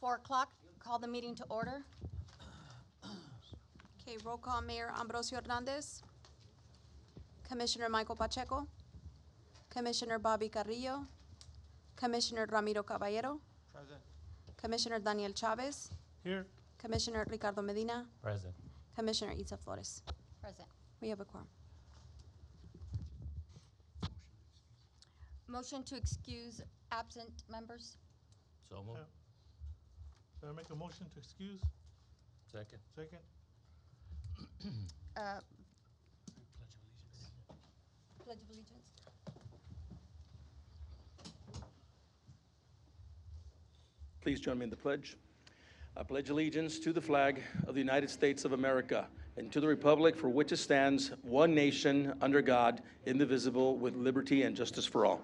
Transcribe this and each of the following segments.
4 o'clock. Call the meeting to order. Okay, roll call, Mayor Ambrosio Hernandez, Commissioner Michael Pacheco, Commissioner Bobby Carrillo, Commissioner Ramiro Caballero, Present. Commissioner Daniel Chavez, Here. Commissioner Ricardo Medina, Present. Commissioner Itza Flores. Present. We have a quorum. Motion to excuse absent members. So moved. Should I make a motion to excuse? Second. Second? Pledge of Allegiance. Please join me in the pledge. I pledge allegiance to the flag of the United States of America and to the republic for which it stands, one nation, under God, indivisible, with liberty and justice for all.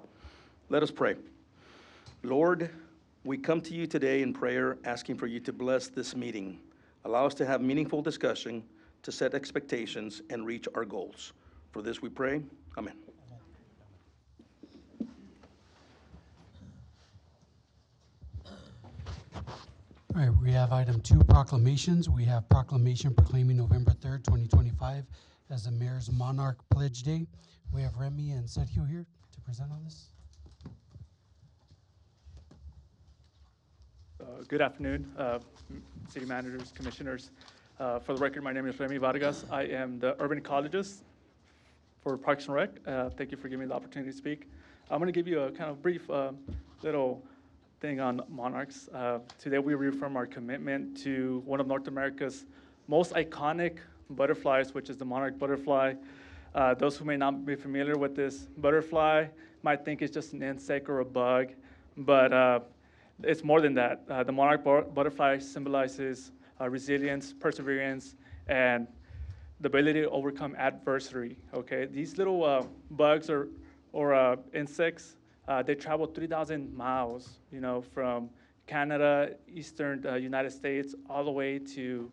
Let us pray. Lord, we come to you today in prayer, asking for you to bless this meeting. Allow us to have meaningful discussion, to set expectations, and reach our goals. For this we pray. Amen. All right, we have item 2, proclamations. We have proclamation proclaiming November 3rd, 2025 as the Mayor's Monarch Pledge Day. We have Remy and Sergio here to present on this. Good afternoon, city managers, commissioners. For the record, my name is Remy Vargas. I am the urban ecologist for Parks and Rec. Thank you for giving me the opportunity to speak. I'm going to give you a kind of brief little thing on monarchs. Today we reaffirm our commitment to one of North America's most iconic butterflies, which is the monarch butterfly. Those who may not be familiar with this butterfly might think it's just an insect or a bug, but it's more than that. The monarch butterfly symbolizes resilience, perseverance, and the ability to overcome adversity. Okay, these little bugs or insects, they travel 3,000 miles, from Canada, eastern United States, all the way to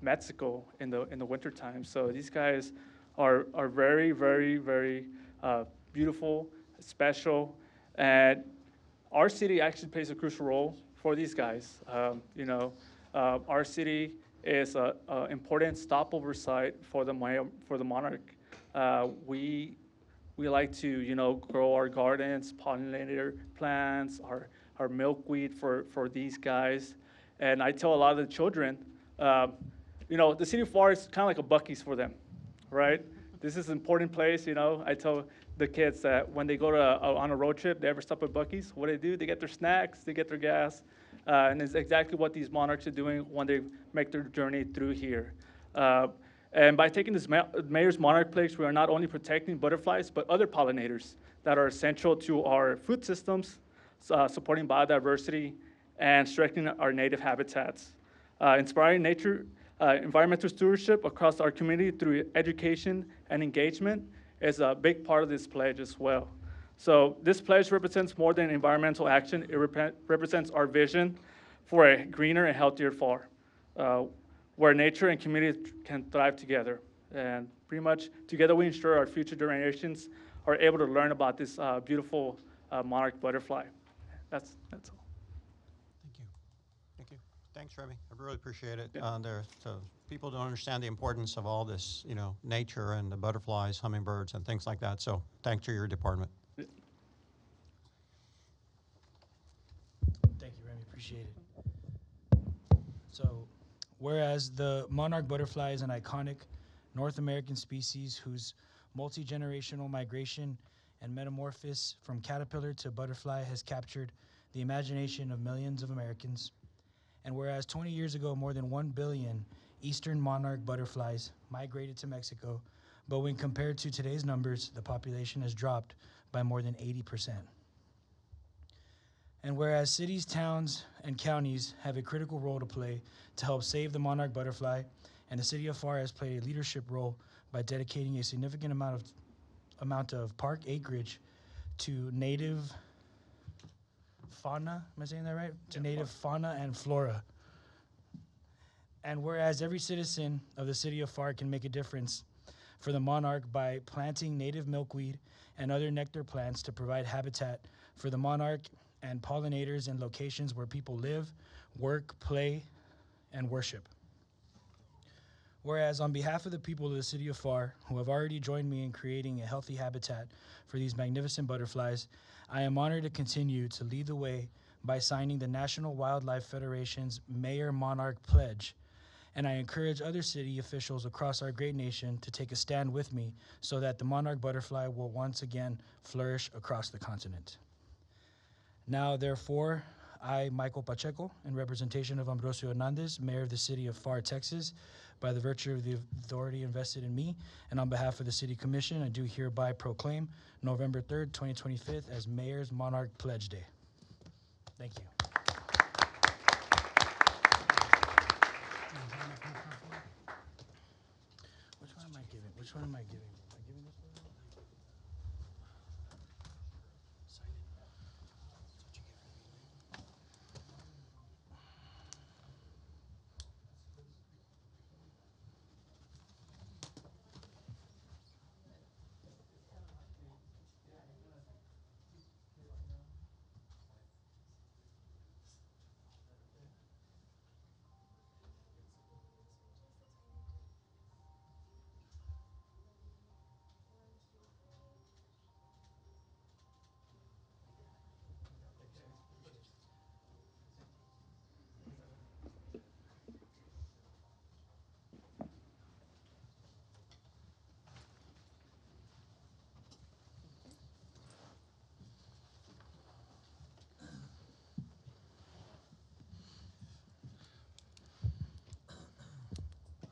Mexico in the wintertime. So these guys are very, very, very beautiful, special, and our city actually plays a crucial role for these guys. Our city is an important stopover site for the monarch. We like to, grow our gardens, pollinator plants, our milkweed for these guys. And I tell a lot of the children, the city of Pharr is kind of like a Buc-ee's for them, right? This is an important place, I tell the kids that when they go on a road trip, they ever stop at Buc-ee's, what do? They get their snacks, they get their gas, and it's exactly what these monarchs are doing when they make their journey through here. And by taking this Mayor's Monarch Pledge, we are not only protecting butterflies, but other pollinators that are essential to our food systems, supporting biodiversity, and strengthening our native habitats. Inspiring environmental stewardship across our community through education and engagement is a big part of this pledge as well. So this pledge represents more than environmental action. It represents our vision for a greener and healthier Pharr, where nature and community can thrive together. And pretty much together we ensure our future generations are able to learn about this beautiful monarch butterfly. That's all. Thank you. Thank you. Thanks, Remy. I really appreciate it. So people don't understand the importance of all this, nature and the butterflies, hummingbirds, and things like that. So thanks to your department. Thank you, Remy. Appreciate it. So, whereas the monarch butterfly is an iconic North American species whose multi-generational migration and metamorphosis from caterpillar to butterfly has captured the imagination of millions of Americans, and whereas 20 years ago more than 1 billion eastern monarch butterflies migrated to Mexico, but when compared to today's numbers, the population has dropped by more than 80%. And whereas cities, towns, and counties have a critical role to play to help save the monarch butterfly, and the city of Pharr has played a leadership role by dedicating a significant amount of park acreage to native fauna, am I saying that right? To native fauna and flora. And whereas every citizen of the city of Pharr can make a difference for the monarch by planting native milkweed and other nectar plants to provide habitat for the monarch and pollinators in locations where people live, work, play, and worship. Whereas on behalf of the people of the city of Pharr, who have already joined me in creating a healthy habitat for these magnificent butterflies, I am honored to continue to lead the way by signing the National Wildlife Federation's Mayor Monarch Pledge, and I encourage other city officials across our great nation to take a stand with me so that the monarch butterfly will once again flourish across the continent. Now, therefore, I, Michael Pacheco, in representation of Ambrosio Hernandez, Mayor of the city of Pharr, Texas, by the virtue of the authority invested in me, and on behalf of the City Commission, I do hereby proclaim November 3rd, 2025 as Mayor's Monarch Pledge Day. Thank you. Which one am I giving? Which one am I giving? Am I giving this one? Sign it. That's what you get for me.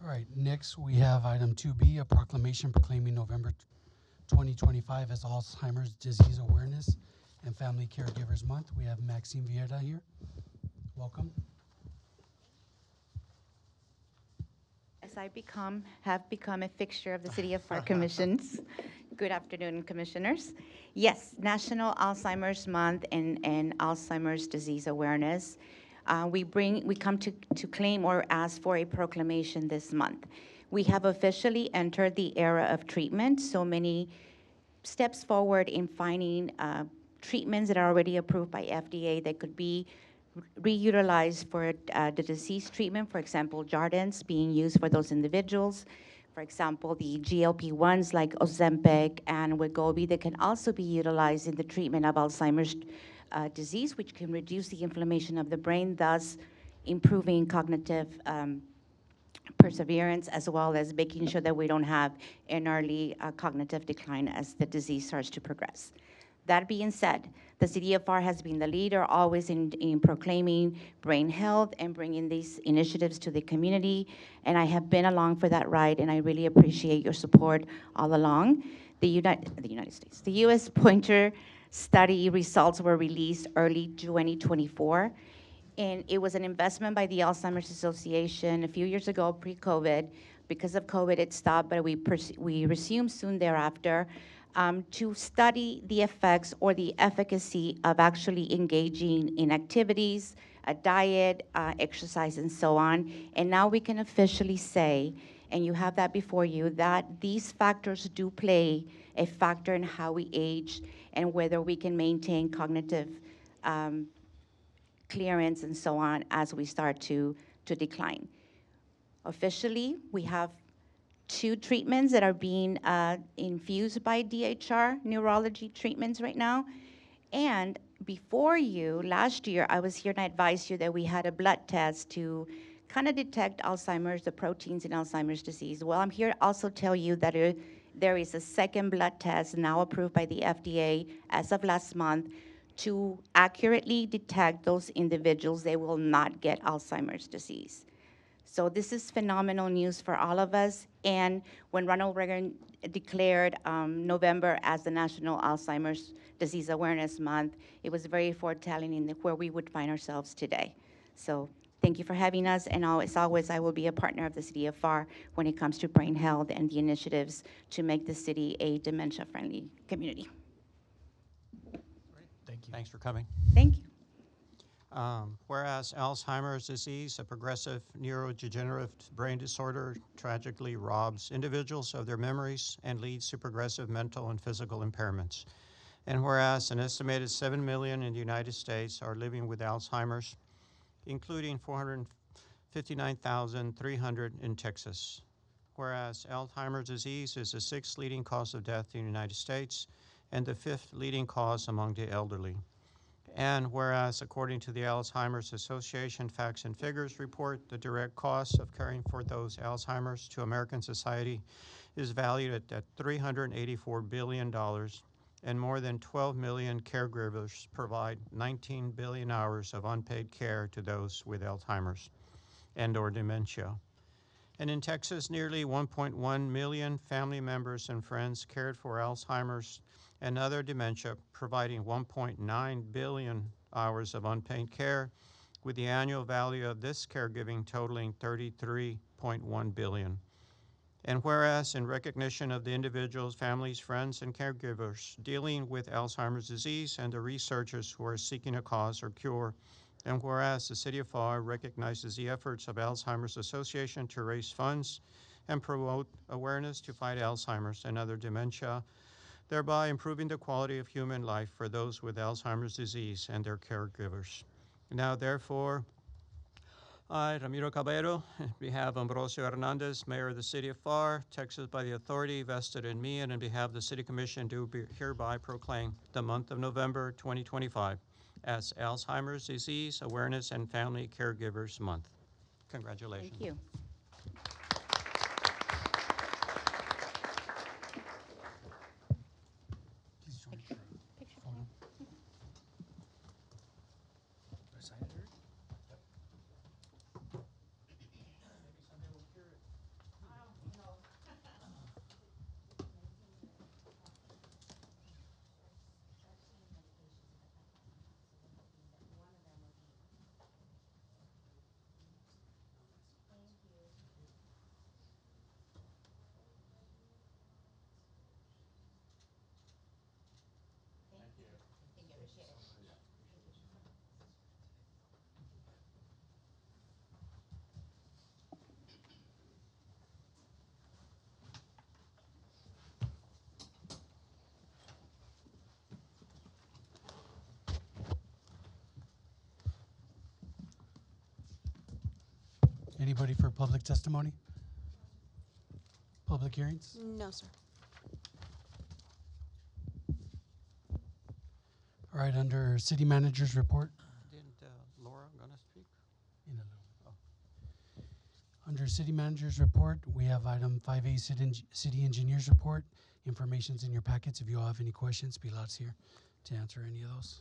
All right, next we have item 2B, a proclamation proclaiming November 2025 as Alzheimer's Disease Awareness and Family Caregivers Month. We have Maxine Vieira here. Welcome. As I have become a fixture of the City of Pharr Commissions. Good afternoon, Commissioners. Yes, National Alzheimer's Month and Alzheimer's Disease Awareness. We come to claim or ask for a proclamation this month. We have officially entered the era of treatment, so many steps forward in finding treatments that are already approved by FDA that could be reutilized for the disease treatment. For example, Jardiance being used for those individuals. For example, the GLP-1s like Ozempic and Wegovy that can also be utilized in the treatment of Alzheimer's disease, which can reduce the inflammation of the brain, thus improving cognitive perseverance, as well as making sure that we don't have an early cognitive decline as the disease starts to progress. That being said, the City of Pharr has been the leader always in proclaiming brain health and bringing these initiatives to the community, and I have been along for that ride, and I really appreciate your support all along. The United States, the U.S. Pointer study results were released early 2024, and it was an investment by the Alzheimer's Association a few years ago, pre-COVID. Because of COVID, it stopped, but we resumed soon thereafter. To study the effects or the efficacy of actually engaging in activities, a diet, exercise, and so on. And now we can officially say, and you have that before you, that these factors do play a factor in how we age and whether we can maintain cognitive clearance and so on as we start to decline. Officially, we have 2 treatments that are being infused by DHR, neurology treatments right now. And before you, last year, I was here and I advised you that we had a blood test to kind of detect Alzheimer's, the proteins in Alzheimer's disease. Well, I'm here to also tell you that there is a second blood test now approved by the FDA as of last month to accurately detect those individuals that will not get Alzheimer's disease. So this is phenomenal news for all of us. And when Ronald Reagan declared November as the National Alzheimer's Disease Awareness Month, it was very foretelling in where we would find ourselves today. So thank you for having us. And as always, I will be a partner of the City of Pharr when it comes to brain health and the initiatives to make the city a dementia-friendly community. Thank you. Thanks for coming. Thank you. Whereas Alzheimer's disease, a progressive neurodegenerative brain disorder, tragically robs individuals of their memories and leads to progressive mental and physical impairments. And whereas an estimated 7 million in the United States are living with Alzheimer's, including 459,300 in Texas. Whereas Alzheimer's disease is the 6th leading cause of death in the United States and the 5th leading cause among the elderly. And whereas, according to the Alzheimer's Association Facts and Figures report, the direct cost of caring for those Alzheimer's to American society is valued at $384 billion, and more than 12 million caregivers provide 19 billion hours of unpaid care to those with Alzheimer's and/or dementia. And in Texas, nearly 1.1 million family members and friends cared for Alzheimer's and other dementia, providing 1.9 billion hours of unpaid care, with the annual value of this caregiving totaling $33.1 billion. And whereas, in recognition of the individuals, families, friends, and caregivers dealing with Alzheimer's disease and the researchers who are seeking a cause or cure, and whereas the City of Pharr recognizes the efforts of Alzheimer's Association to raise funds and promote awareness to fight Alzheimer's and other dementia, thereby improving the quality of human life for those with Alzheimer's disease and their caregivers. Now, therefore, I, Ramiro Caballero, on behalf of Ambrosio Hernandez, Mayor of the City of Pharr, Texas, by the authority vested in me, and on behalf of the City Commission, do hereby proclaim the month of November 2025 as Alzheimer's Disease Awareness and Family Caregivers Month. Congratulations. Thank you. Anybody for public testimony? Public hearings? No, sir. All right, under city manager's report. Didn't Laura gonna speak? Under city manager's report, we have item 5A, city engineer's report. Information's in your packets. If you all have any questions, Pilat's here to answer any of those.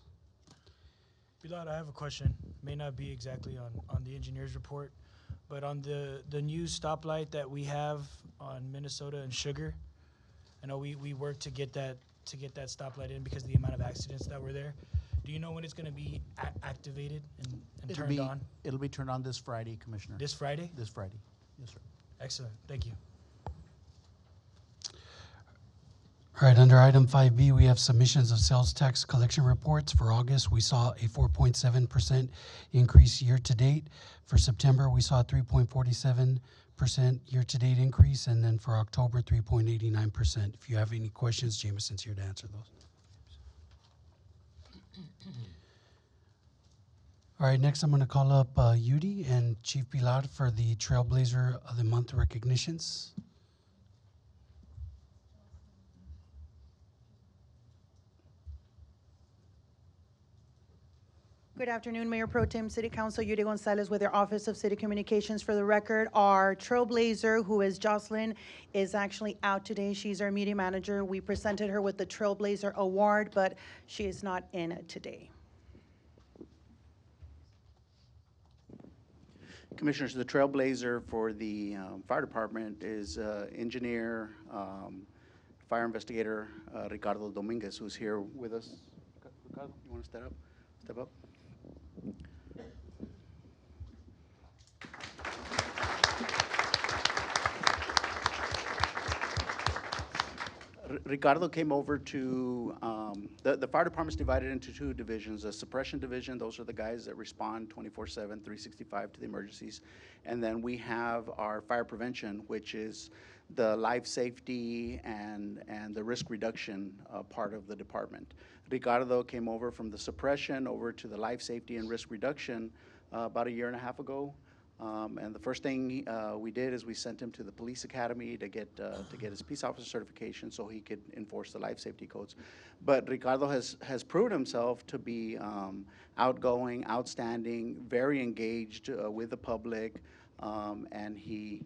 Bilal, I have a question. May not be exactly on the engineer's report, but on the new stoplight that we have on Minnesota and Sugar, I know we worked to get that stoplight in because of the amount of accidents that were there. Do you know when it's going to be activated and turned on? It'll be turned on this Friday, Commissioner. This Friday? This Friday, yes, sir. Excellent. Thank you. All right, under item 5B, we have submissions of sales tax collection reports. For August, we saw a 4.7% increase year-to-date. For September, we saw a 3.47% year-to-date increase, and then for October, 3.89%. If you have any questions, Jameson's here to answer those. All right, next I'm going to call up Yudi and Chief Pilar for the Trailblazer of the Month recognitions. Good afternoon, Mayor Pro Tem, City Council, Yuri Gonzalez with your Office of City Communications. For the record, our Trailblazer, who is Jocelyn, is actually out today. She's our media manager. We presented her with the Trailblazer Award, but she is not in today. Commissioners, the Trailblazer for the fire department is engineer, fire investigator Ricardo Dominguez, who's here with us. Ricardo, you want to step up? Step up. Ricardo came over to the the fire department's divided into two divisions. A suppression division, those are the guys that respond 24/7, 365 to the emergencies. And then we have our fire prevention, which is the life safety and the risk reduction part of the department. Ricardo came over from the suppression over to the life safety and risk reduction about a year and a half ago. And the first thing we did is we sent him to the police academy to get his peace officer certification so he could enforce the life safety codes. But Ricardo has proven himself to be outgoing, outstanding, very engaged with the public, and he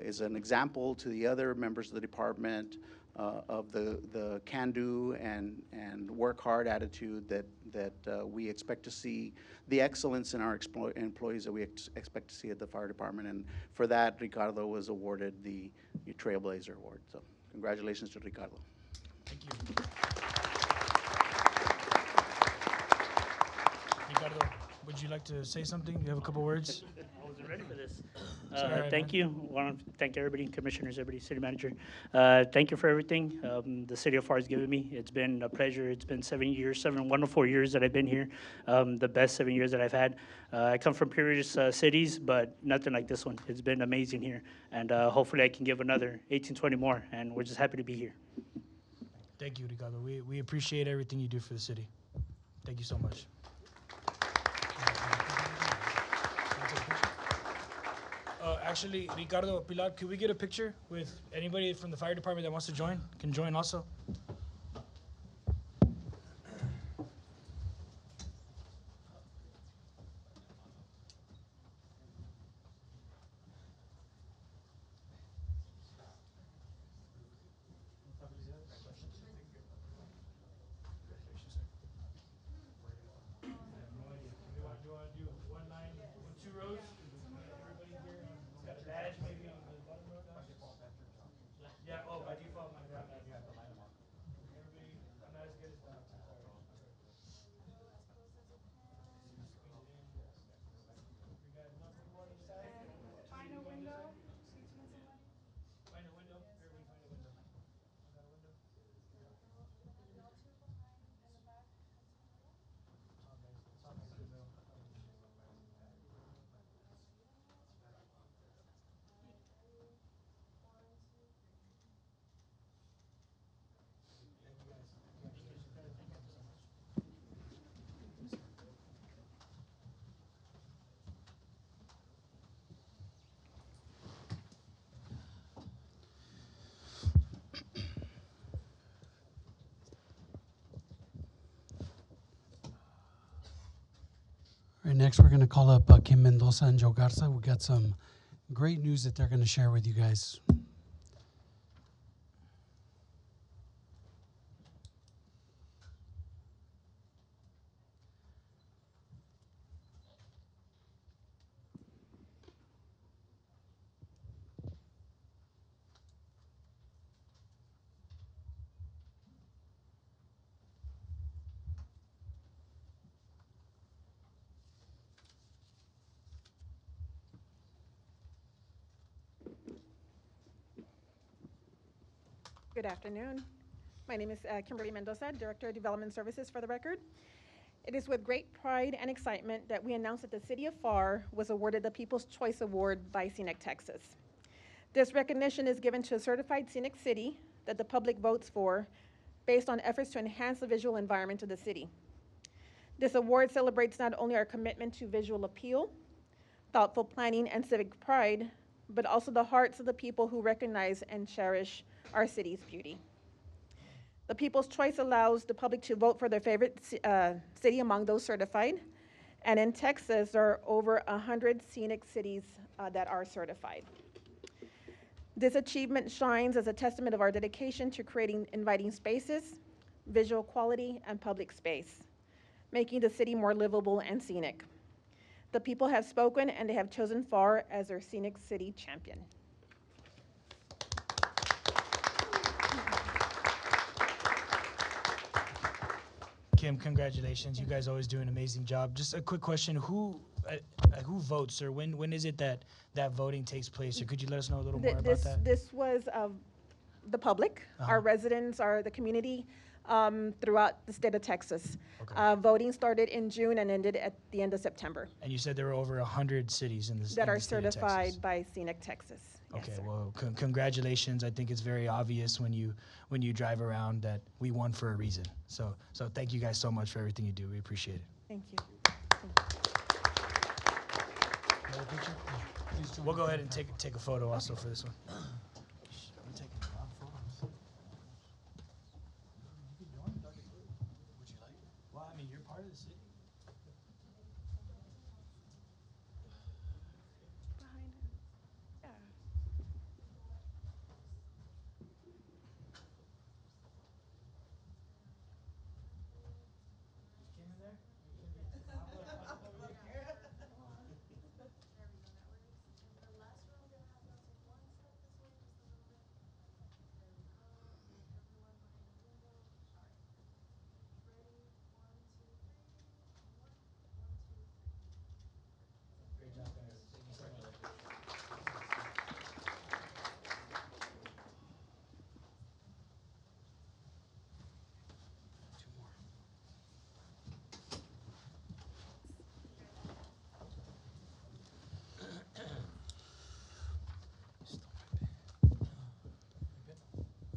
is an example to the other members of the department of the can-do and work-hard attitude that we expect to see, the excellence in our employees that we expect to see at the fire department. And for that, Ricardo was awarded the Trailblazer Award. So congratulations to Ricardo. Thank you. Ricardo, would you like to say something? You have a couple words? I wasn't ready for this. Sorry, Thank man. you. Want to thank everybody, commissioners, everybody, city manager. Thank you for everything the city of Pharr has given me. It's been a pleasure. It's been 7 years, 7 wonderful years that I've been here. The best 7 years that I've had. I come from previous cities, but nothing like this one. It's been amazing here, and hopefully I can give another 18, 20 more. And we're just happy to be here. Thank you, Ricardo. We appreciate everything you do for the city. Thank you so much. Actually, Ricardo, Pilar, could we get a picture with anybody from the fire department that wants to join? Can join also? Do you want to do one line, two rows? Everybody here got a badge maybe on the bottom row? Yeah, oh, by default, my bad. Everybody, I'm not as good as that. I'm sorry. Squeeze it in. We got enough people on each side? Find a window. Find a window. Everybody find a window. I got a window. Top next to the middle. Thank you guys. Congratulations. Thank you so much. All right, next we're going to call up Kim Mendoza and Joe Garza. We got some great news that they're going to share with you guys. Good afternoon. My name is Kimberly Mendoza, Director of Development Services for the record. It is with great pride and excitement that we announce that the City of Pharr was awarded the People's Choice Award by Scenic Texas. This recognition is given to a certified scenic city that the public votes for based on efforts to enhance the visual environment of the city. This award celebrates not only our commitment to visual appeal, thoughtful planning, and civic pride, but also the hearts of the people who recognize and cherish our city's beauty. The People's Choice allows the public to vote for their favorite city among those certified. And in Texas, there are over 100 scenic cities that are certified. This achievement shines as a testament of our dedication to creating inviting spaces, visual quality, and public space, making the city more livable and scenic. The people have spoken, and they have chosen Pharr as their scenic city champion. Kim, congratulations. You guys always do an amazing job. Just a quick question. Who votes, or when is it that voting takes place? Or could you let us know a little more about that? This was the public, our residents, the community. throughout the state of Texas. Okay. Voting started in June and ended at the end of September And you said there were over 100 cities in that in are the state of Texas. certified by Scenic Texas. Yes, Okay, sir. well, congratulations. I think it's very obvious when you drive around that we won for a reason. So thank you guys so much for everything you do. We appreciate it. Thank you. Another picture? Please join We'll me. go ahead and take a photo also for this one. We're taking a lot of photos. Would you like? Well, I mean, you're part of the city. Behind him. Yeah. Great job, guys. Thank you so much. Two more.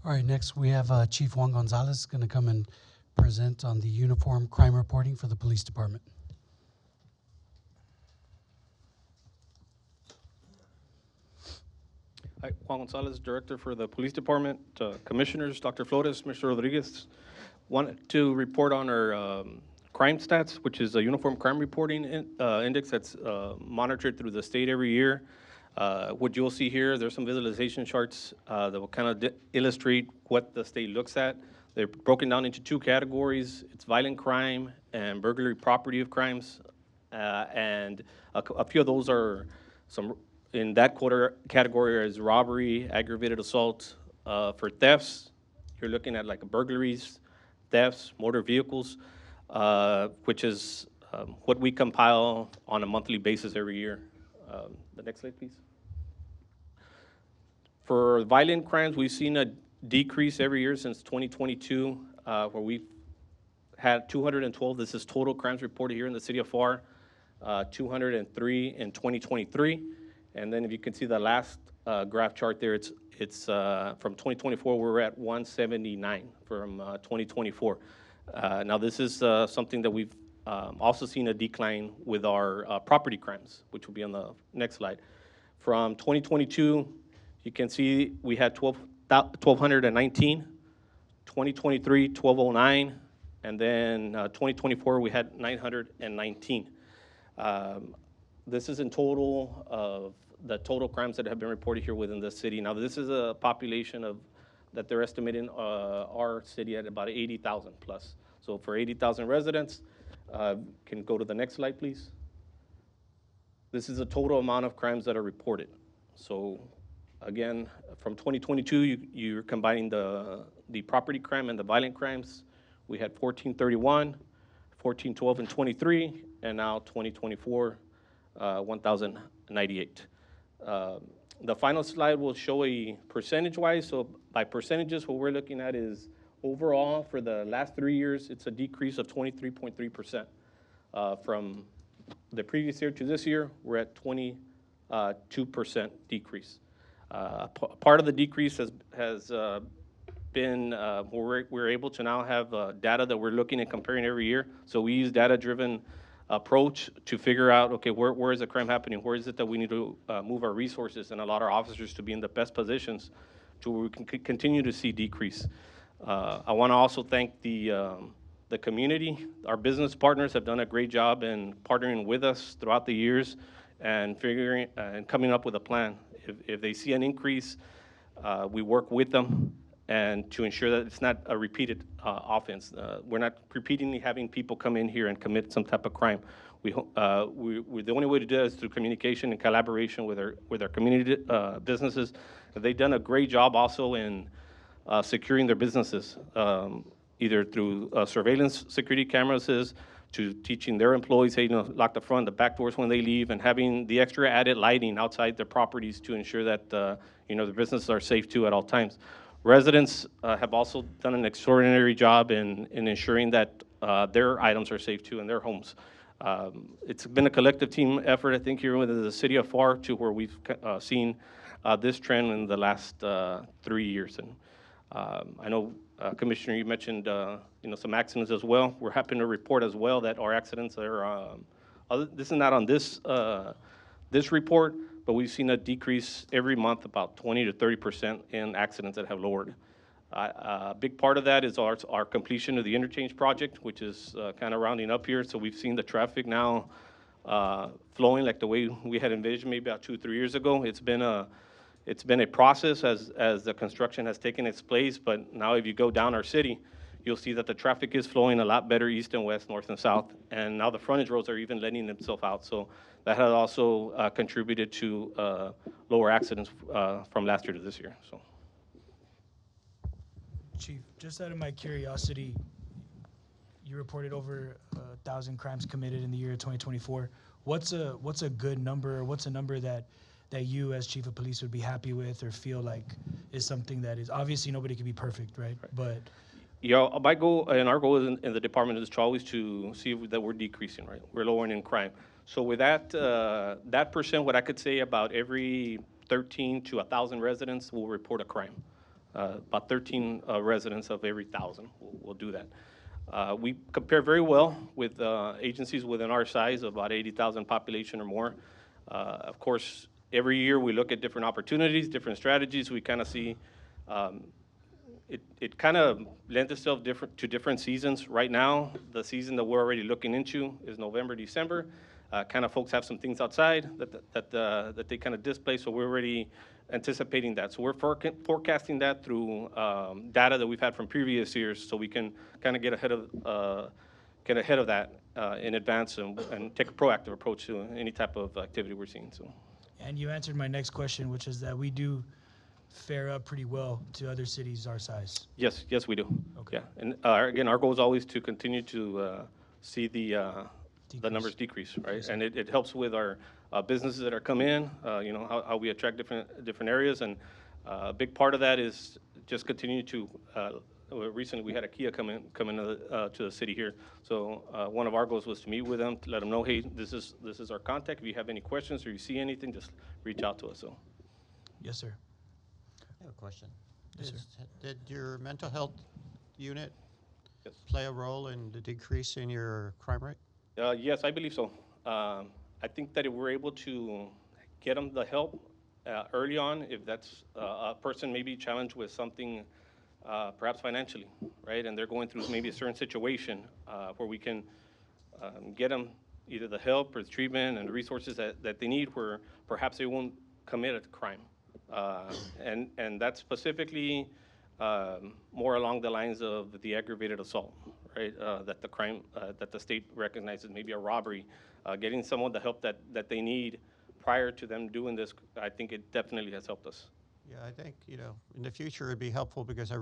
All right, next we have Chief Juan Gonzalez going to come and present on the uniform crime reporting for the police department. Hi, Juan Gonzalez, Director for the Police Department. Commissioners, Dr. Flores, Mr. Rodriguez. Wanted to report on our crime stats, which is a uniform crime reporting index that's monitored through the state every year. What you'll see here, there's some visualization charts that will kind of illustrate what the state looks at. They're broken down into two categories. It's violent crime and burglary property of crimes. And a few of those are some in that category is robbery, aggravated assault. For thefts, you're looking at like burglaries, thefts, motor vehicles, which is what we compile on a monthly basis every year. The next slide, please. For violent crimes, we've seen a decrease every year since 2022, where we've had 212. This is total crimes reported here in the city of Pharr, 203 in 2023. And then if you can see the last graph chart there, it's from 2024, we're at 179 from 2024. Now this is something that we've also seen a decline with our property crimes, which will be on the next slide. From 2022, you can see we had 1,219, 2023, 1,209, and then 2024, we had 919. This is in total of the total crimes that have been reported here within the city. Now, this is a population of that they're estimating our city at about 80,000 plus. So for 80,000 residents, can go to the next slide, please. This is the total amount of crimes that are reported. So again, from 2022, you're combining the property crime and the violent crimes. We had 1431, 1412 and 23, and now 2024, 1,098. The final slide will show a percentage-wise. So by percentages, what we're looking at is overall for the last 3 years, it's a decrease of 23.3%. From the previous year to this year, we're at 22% decrease. Part of the decrease has been we're able to now have data that we're looking and comparing every year. So we use data-driven approach to figure out, okay, where is the crime happening? Where is it that we need to move our resources and allow our officers to be in the best positions to where we can continue to see decrease. I want to also thank the community. Our business partners have done a great job in partnering with us throughout the years and figuring and coming up with a plan. If they see an increase, we work with them and to ensure that it's not a repeated offense. We're not repeatedly having people come in here and commit some type of crime. The only way to do that is through communication and collaboration with our community businesses. They've done a great job also in securing their businesses, either through surveillance security cameras, to teaching their employees, hey, lock the front, the back doors when they leave, and having the extra added lighting outside their properties to ensure that their businesses are safe too at all times. Residents have also done an extraordinary job in ensuring that their items are safe too in their homes. It's been a collective team effort, I think, here within the city of Pharr to where we've seen this trend in the last 3 years. And I know, Commissioner, you mentioned some accidents as well. We're happy to report as well that our accidents are, this is not on this report, but we've seen a decrease every month, about 20 to 30% in accidents that have lowered. A big part of that is our completion of the interchange project, which is kind of rounding up here. So we've seen the traffic now flowing like the way we had envisioned maybe about 2 or 3 years ago. It's been a process as the construction has taken its place, but now if you go down our city, you'll see that the traffic is flowing a lot better east and west, north and south, and now the frontage roads are even letting themselves out. So that has also contributed to lower accidents from last year to this year. So, Chief, just out of my curiosity, you reported over 1,000 crimes committed in the year of 2024. What's a good number, or what's a number that you as chief of police would be happy with or feel like is something that is, obviously nobody can be perfect, right? But yeah, my goal and our goal in the department is always to see that we're decreasing, right? We're lowering in crime. So with that percent, what I could say about every 13 to 1,000 residents will report a crime. About 13 residents of every 1,000 will do that. We compare very well with agencies within our size, about 80,000 population or more. Of course, every year we look at different opportunities, different strategies. We kind of see it kind of lends itself to different seasons. Right now, the season that we're already looking into is November, December. Kind of folks have some things outside that they kind of display, so we're already anticipating that. So we're forecasting that through data that we've had from previous years, so we can kind of get ahead of that in advance and take a proactive approach to any type of activity we're seeing. So. And you answered my next question, which is that we do fare up pretty well to other cities our size. Yes, we do. Okay. Yeah, and again, our goal is always to continue to see the numbers decrease, right? And it helps with our businesses that are come in, how we attract different areas, and a big part of that is just continue to. Recently, we had a Kia come into to the city here, so one of our goals was to meet with them to let them know, hey, this is our contact. If you have any questions or you see anything, just reach out to us. So. Yes, sir. I have a question. Yes, sir. Did your mental health unit Yes. play a role in the decrease in your crime rate? Yes, I believe so. I think that if we're able to get them the help early on, if that's a person maybe challenged with something, perhaps financially, right, and they're going through maybe a certain situation where we can get them either the help or the treatment and the resources that they need, where perhaps they won't commit a crime. And that's specifically more along the lines of the aggravated assault, right? That the crime, that the state recognizes maybe a robbery, getting someone the help that they need prior to them doing this, I think it definitely has helped us. Yeah, I think, in the future it'd be helpful because I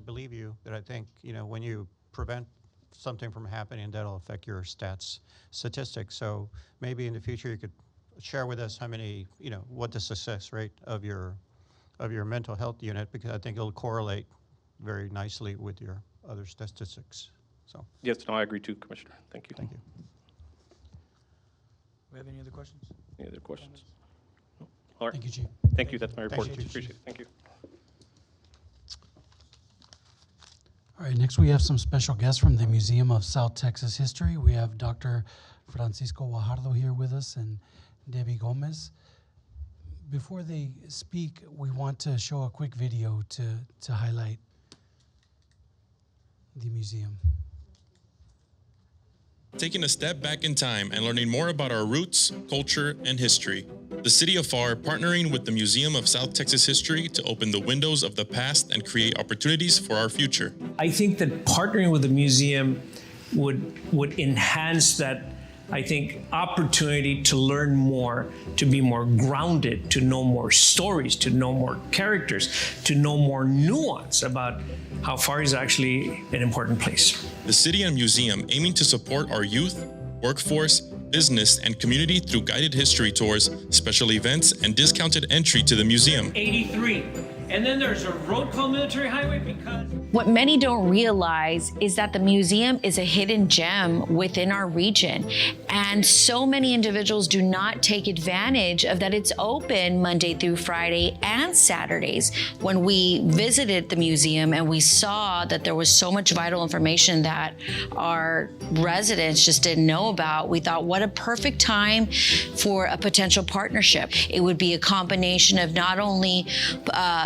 believe you that I think, when you prevent something from happening, that'll affect your statistics. So maybe in the future you could share with us how many, what the success rate of your mental health unit, because I think it'll correlate very nicely with your other statistics. So. Yes, no, I agree too, Commissioner. Thank you. Thank you. We have any other questions? Any other questions? No? All right. Thank you, Chief. Thank you. That's my report. Thank you, Chief. Appreciate it. Thank you. All right, next we have some special guests from the Museum of South Texas History. We have Dr. Francisco Guajardo here with us and Debbie Gomez. Before they speak, we want to show a quick video to highlight the museum. Taking a step back in time and learning more about our roots, culture, and history. The City of Pharr partnering with the Museum of South Texas History to open the windows of the past and create opportunities for our future. I think that partnering with the museum would enhance that, I think, opportunity to learn more, to be more grounded, to know more stories, to know more characters, to know more nuance about how Pharr is actually an important place. The city and museum aiming to support our youth, workforce, business, and community through guided history tours, special events, and discounted entry to the museum. 83 And then there's a road called Military Highway because What many don't realize is that the museum is a hidden gem within our region. And so many individuals do not take advantage of that it's open Monday through Friday and Saturdays. When we visited the museum and we saw that there was so much vital information that our residents just didn't know about, we thought, what a perfect time for a potential partnership. It would be a combination of not only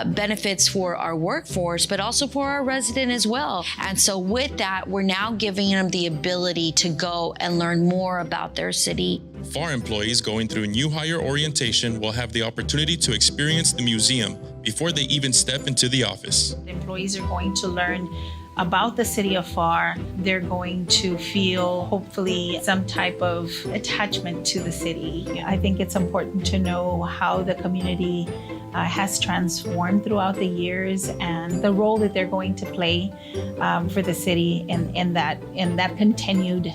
benefits for our workforce, but also for our resident as well. And so with that, we're now giving them the ability to go and learn more about their city. Pharr employees going through new hire orientation will have the opportunity to experience the museum before they even step into the office. Employees are going to learn about the city of Pharr. They're going to feel, hopefully, some type of attachment to the city. I think it's important to know how the community has transformed throughout the years and the role that they're going to play for the city in that continued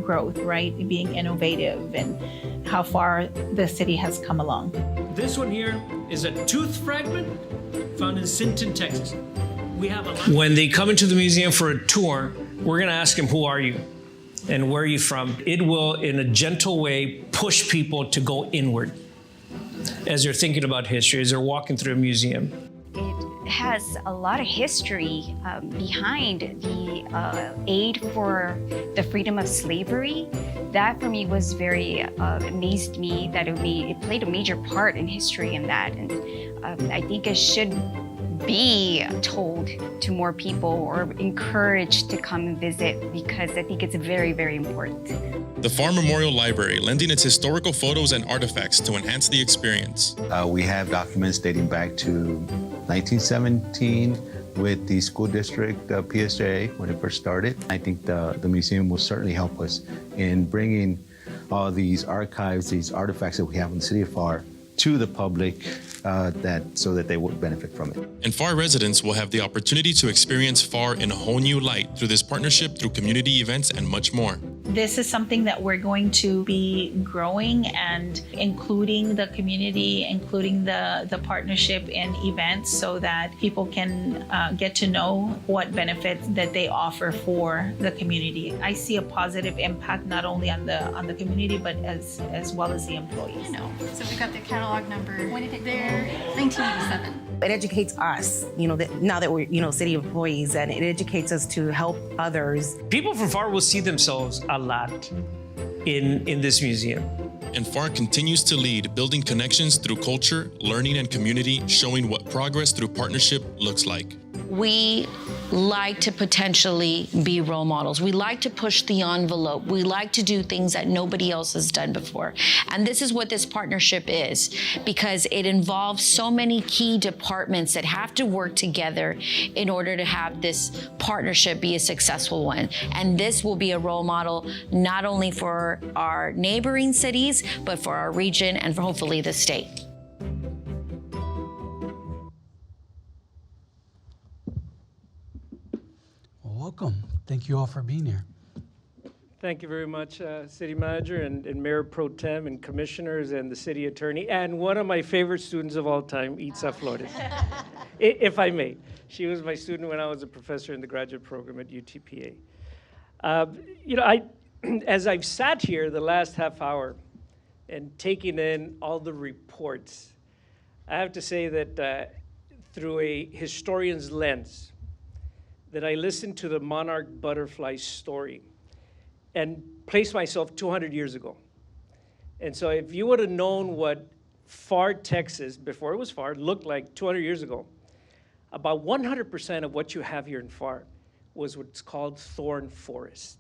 growth, right? Being innovative and how far the city has come along. this one here is a tooth fragment found in Sinton, Texas. We have when they come into the museum for a tour, we're going to ask them, who are you? And where are you from? It will, in a gentle way, push people to go inward as they're thinking about history, as they're walking through a museum. It has a lot of history behind the aid for the freedom of slavery. That for me was very, amazed me that it played a major part in history in that. And I think it should be told to more people or encouraged to come and visit because I think it's very, very important. The Pharr Memorial Library, lending its historical photos and artifacts to enhance the experience. We have documents dating back to 1917 with the school district PSJ when it first started. I think the museum will certainly help us in bringing all these archives, these artifacts that we have in the city of Pharr to the public so that they would benefit from it. And Pharr residents will have the opportunity to experience Pharr in a whole new light through this partnership, through community events, and much more. This is something that we're going to be growing and including the community, including the partnership in events so that people can get to know what benefits that they offer for the community. I see a positive impact not only on the community, but as well as the employees. So we got the catalog number. When did it there? 1987. It educates us, now that we're, city employees, and it educates us to help others. People from Pharr will see themselves a lot in this museum. And Pharr continues to lead, building connections through culture, learning, and community, showing what progress through partnership looks like. We like to potentially be role models. We like to push the envelope. We like to do things that nobody else has done before. And this is what this partnership is, because it involves so many key departments that have to work together in order to have this partnership be a successful one. And this will be a role model not only for our neighboring cities, but for our region and for hopefully the state. Welcome. Thank you all for being here. Thank you very much, City Manager and Mayor Pro Tem and Commissioners and the City Attorney, and one of my favorite students of all time, Itza Flores, if I may. She was my student when I was a professor in the graduate program at UTPA. As I've sat here the last half hour and taken in all the reports, I have to say that through a historian's lens, that I listened to the monarch butterfly story and placed myself 200 years ago. And so if you would have known what Pharr, Texas, before it was Pharr, looked like 200 years ago, about 100% of what you have here in Pharr was what's called thorn forest.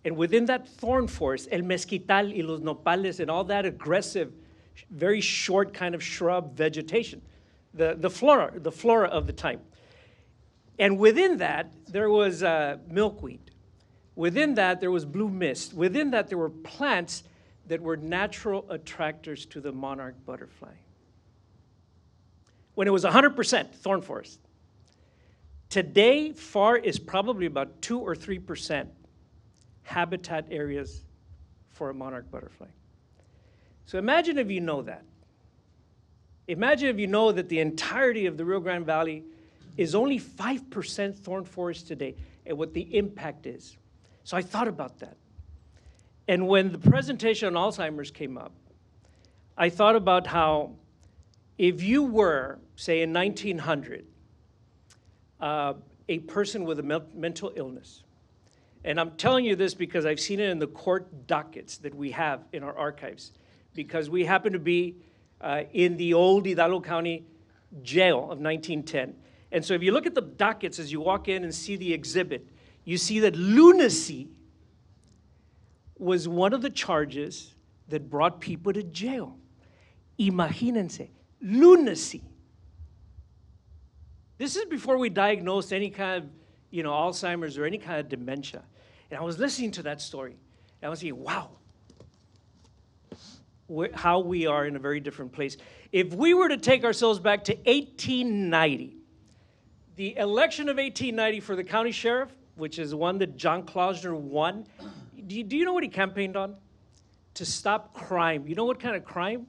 And within that thorn forest, el mezquital y los nopales and all that aggressive, very short kind of shrub vegetation, the flora of the time. And within that, there was milkweed. Within that, there was blue mist. Within that, there were plants that were natural attractors to the monarch butterfly. When it was 100% thorn forest. Today, Pharr is probably about 2 or 3% habitat areas for a monarch butterfly. So imagine if you know that. Imagine if you know that the entirety of the Rio Grande Valley is only 5% thorn forest today, and what the impact is. So I thought about that. And when the presentation on Alzheimer's came up, I thought about how if you were, say in 1900, a person with a mental illness, and I'm telling you this because I've seen it in the court dockets that we have in our archives, because we happen to be in the old Hidalgo County jail of 1910. And so if you look at the dockets as you walk in and see the exhibit, you see that lunacy was one of the charges that brought people to jail. Imagínense, lunacy. This is before we diagnosed any kind of, Alzheimer's or any kind of dementia. And I was listening to that story, and I was thinking, wow, how we are in a very different place. If we were to take ourselves back to 1890, the election of 1890 for the county sheriff, which is one that John Klausner won, do you know what he campaigned on? To stop crime. You know what kind of crime?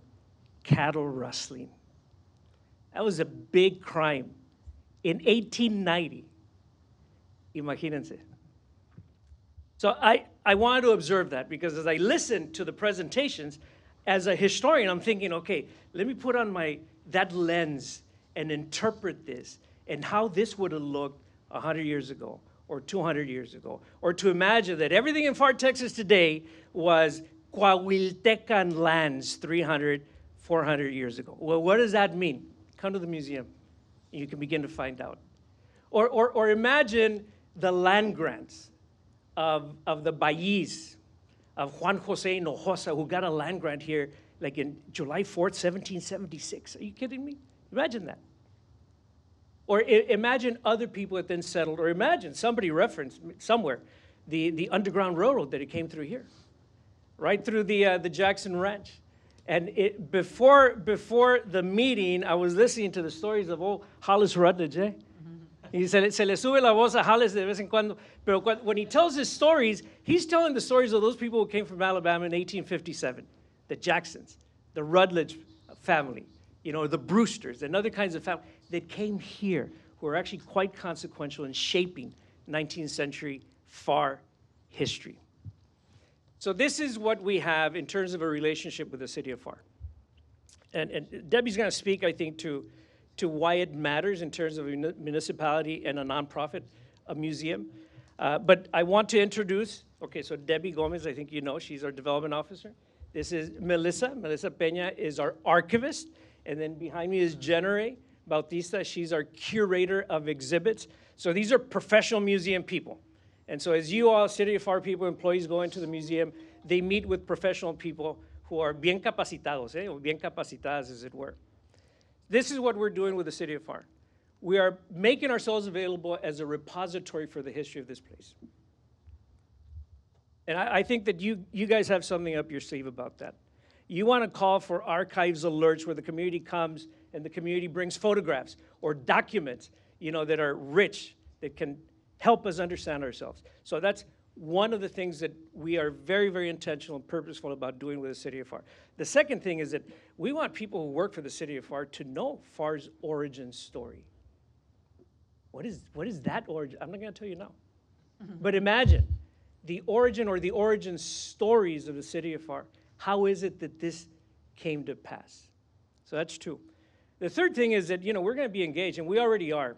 Cattle rustling. That was a big crime in 1890. Imagínense. So I wanted to observe that, because as I listened to the presentations, as a historian, I'm thinking, okay, let me put on that lens and interpret this and how this would have looked 100 years ago or 200 years ago. Or to imagine that everything in Pharr, Texas today was Coahuiltecan lands 300, 400 years ago. Well, what does that mean? Come to the museum, and you can begin to find out. Or imagine the land grants of the Bayis, of Juan Jose Hinojosa, who got a land grant here like in July 4th, 1776. Are you kidding me? Imagine that. Or imagine other people that then settled, or imagine somebody referenced somewhere the Underground Railroad that it came through here, right through the Jackson Ranch. And before the meeting, I was listening to the stories of old Hollis Rutledge, eh? Y se le sube la voz a Hollis de vez en cuando. Pero when he tells his stories, he's telling the stories of those people who came from Alabama in 1857, the Jacksons, the Rutledge family, the Brewsters, and other kinds of families that came here, who are actually quite consequential in shaping 19th century Pharr history. So this is what we have in terms of a relationship with the city of Pharr. And Debbie's going to speak, I think, to why it matters in terms of a municipality and a nonprofit, a museum. But I want to introduce, so Debbie Gomez, I think you know, she's our development officer. This is Melissa. Melissa Peña is our archivist. And then behind me is Jenere Bautista. She's our curator of exhibits. So these are professional museum people. And so as you all, City of Pharr people, employees go into the museum, they meet with professional people who are bien capacitados, or bien capacitadas, as it were. This is what we're doing with the City of Pharr. We are making ourselves available as a repository for the history of this place. And I think that you guys have something up your sleeve about that. You want to call for archives alerts where the community comes and the community brings photographs or documents, that are rich, that can help us understand ourselves. So that's one of the things that we are very, very intentional and purposeful about doing with the City of Pharr. The second thing is that we want people who work for the City of Pharr to know Pharr's origin story. What is that origin? I'm not going to tell you now. But imagine the origin or the origin stories of the City of Pharr. How is it that this came to pass? So that's two. The third thing is that, we're going to be engaged, and we already are,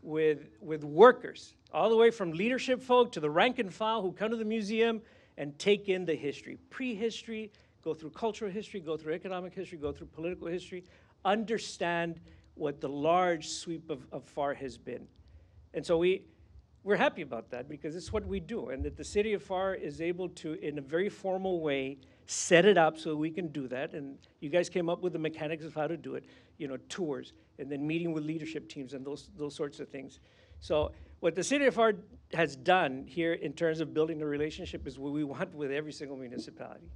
with workers, all the way from leadership folk to the rank and file who come to the museum and take in the history, prehistory, go through cultural history, go through economic history, go through political history, understand what the large sweep of Pharr has been. And so we're happy about that, because it's what we do, and that the City of Pharr is able to, in a very formal way, set it up so we can do that. And you guys came up with the mechanics of how to do it, tours, and then meeting with leadership teams and those sorts of things. So what the City of Pharr has done here in terms of building a relationship is what we want with every single municipality.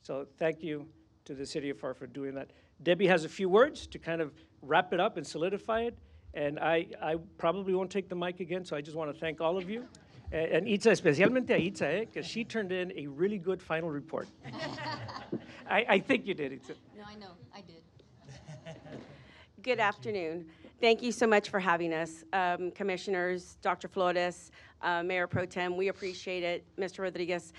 So thank you to the City of Pharr for doing that. Debbie has a few words to kind of wrap it up and solidify it. And I probably won't take the mic again, so I just want to thank all of you. And Itza, especialmente a Itza, because she turned in a really good final report. I think you did, Itza. No, I know, I did. Good afternoon. Thank you so much for having us. Commissioners, Dr. Flores, Mayor Pro Tem, we appreciate it. Mr. Rodriguez.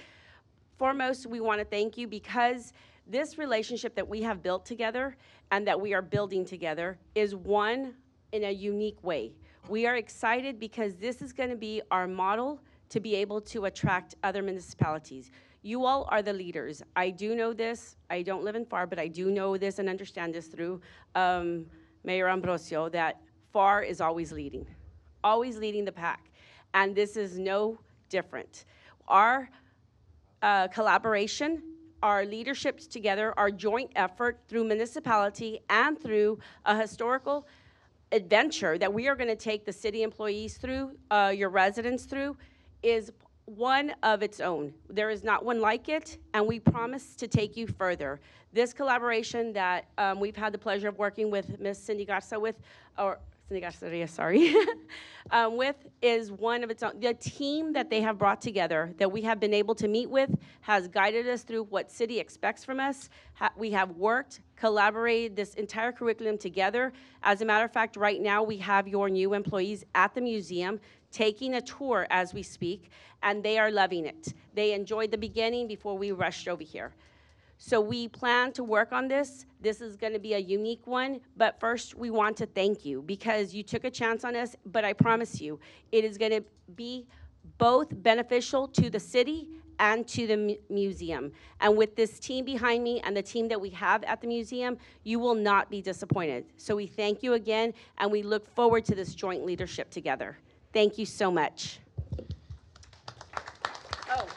Foremost, we want to thank you because this relationship that we have built together and that we are building together is one in a unique way. We are excited because this is going to be our model to be able to attract other municipalities. You all are the leaders. I do know this. I don't live in Pharr, but I do know this and understand this through Mayor Ambrosio, that Pharr is always leading the pack. And this is no different. Our collaboration, our leaderships together, our joint effort through municipality and through a historical adventure that we are going to take the city employees through, your residents through, is one of its own. There is not one like it, and we promise to take you further. This collaboration that we've had the pleasure of working with Ms. Cindy Garza with, or Cindy Garcia, sorry, with is one of its own. The team that they have brought together that we have been able to meet with has guided us through what city expects from us. We have worked, collaborated this entire curriculum together. As a matter of fact, right now we have your new employees at the museum taking a tour as we speak, and they are loving it. They enjoyed the beginning before we rushed over here. So we plan to work on this. This is going to be a unique one, but first we want to thank you because you took a chance on us, but I promise you, it is going to be both beneficial to the city and to the museum. And with this team behind me and the team that we have at the museum, you will not be disappointed. So we thank you again, and we look forward to this joint leadership together. Thank you so much. Oh.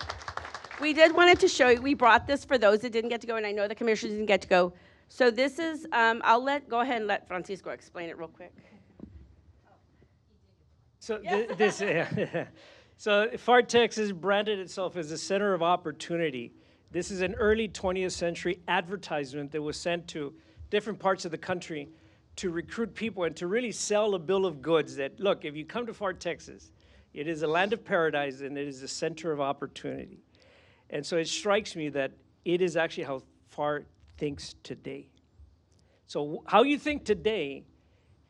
We did wanted to show you, we brought this for those that didn't get to go, and I know the commissioners didn't get to go. So this is, go ahead and let Francisco explain it real quick. So so Pharr, Texas branded itself as a center of opportunity. This is an early 20th century advertisement that was sent to different parts of the country to recruit people and to really sell a bill of goods that, look, if you come to Pharr, Texas, it is a land of paradise and it is a center of opportunity. And so it strikes me that it is actually how Pharr thinks today. So how you think today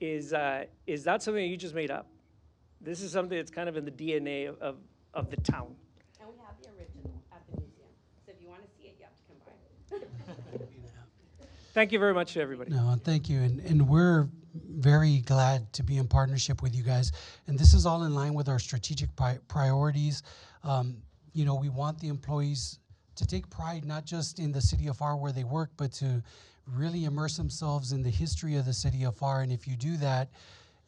is not something that you just made up. This is something that's kind of in the DNA of the town. And we have the original at the museum. So if you want to see it, you have to come by. Thank you very much to everybody. No, thank you. And we're very glad to be in partnership with you guys. And this is all in line with our strategic priorities. You know, we want the employees to take pride not just in the city of Pharr where they work, but to really immerse themselves in the history of the city of Pharr. And if you do that,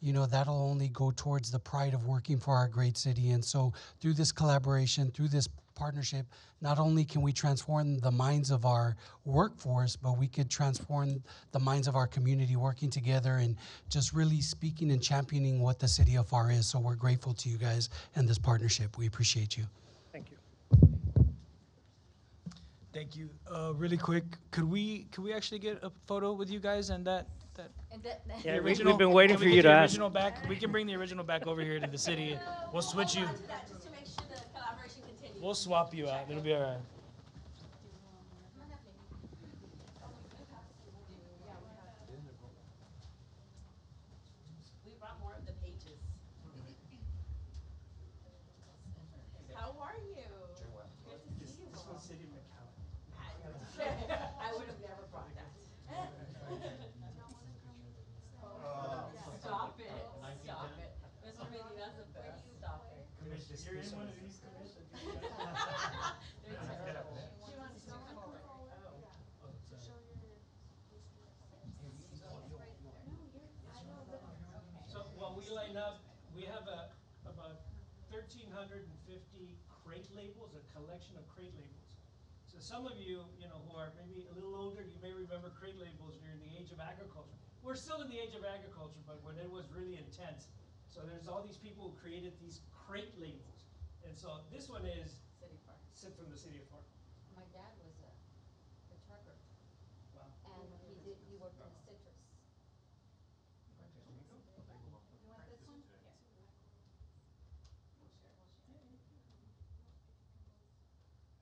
you know, that'll only go towards the pride of working for our great city. And so through this collaboration, through this partnership, not only can we transform the minds of our workforce, but we could transform the minds of our community working together and just really speaking and championing what the city of Pharr is. So we're grateful to you guys and this partnership. We appreciate you. Thank you. Thank you. Really quick, could we actually get a photo with you guys and that? Yeah, we've been waiting for you to ask. Original back. We can bring the original back over here to the city. We'll switch you. Just to make sure the collaboration continues. We'll swap you out. It'll be all right. We brought more of the pages. How are you? Good to see you all. I would have never brought that. Stop it. Stop it. Mr. Medina's a pretty stop it. You're in one of these commissions. They're terrible. She wants to come over. So while we line up, we have about 1,350 crate labels, a collection of crate labels. So some of you, who are maybe a little older, you may remember crate labels during the age of agriculture. We're still in the age of agriculture, but when it was really intense. So there's all these people who created these crate labels. And so this one is from the city of Pharr. My dad was a trucker. Wow. And he worked in citrus. You want this one?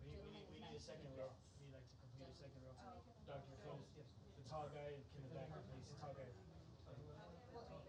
We need a second row. We need to complete a second row. Dr. Phillips, yes. tall guy in the back, please. Tall guy. Yeah, get commission.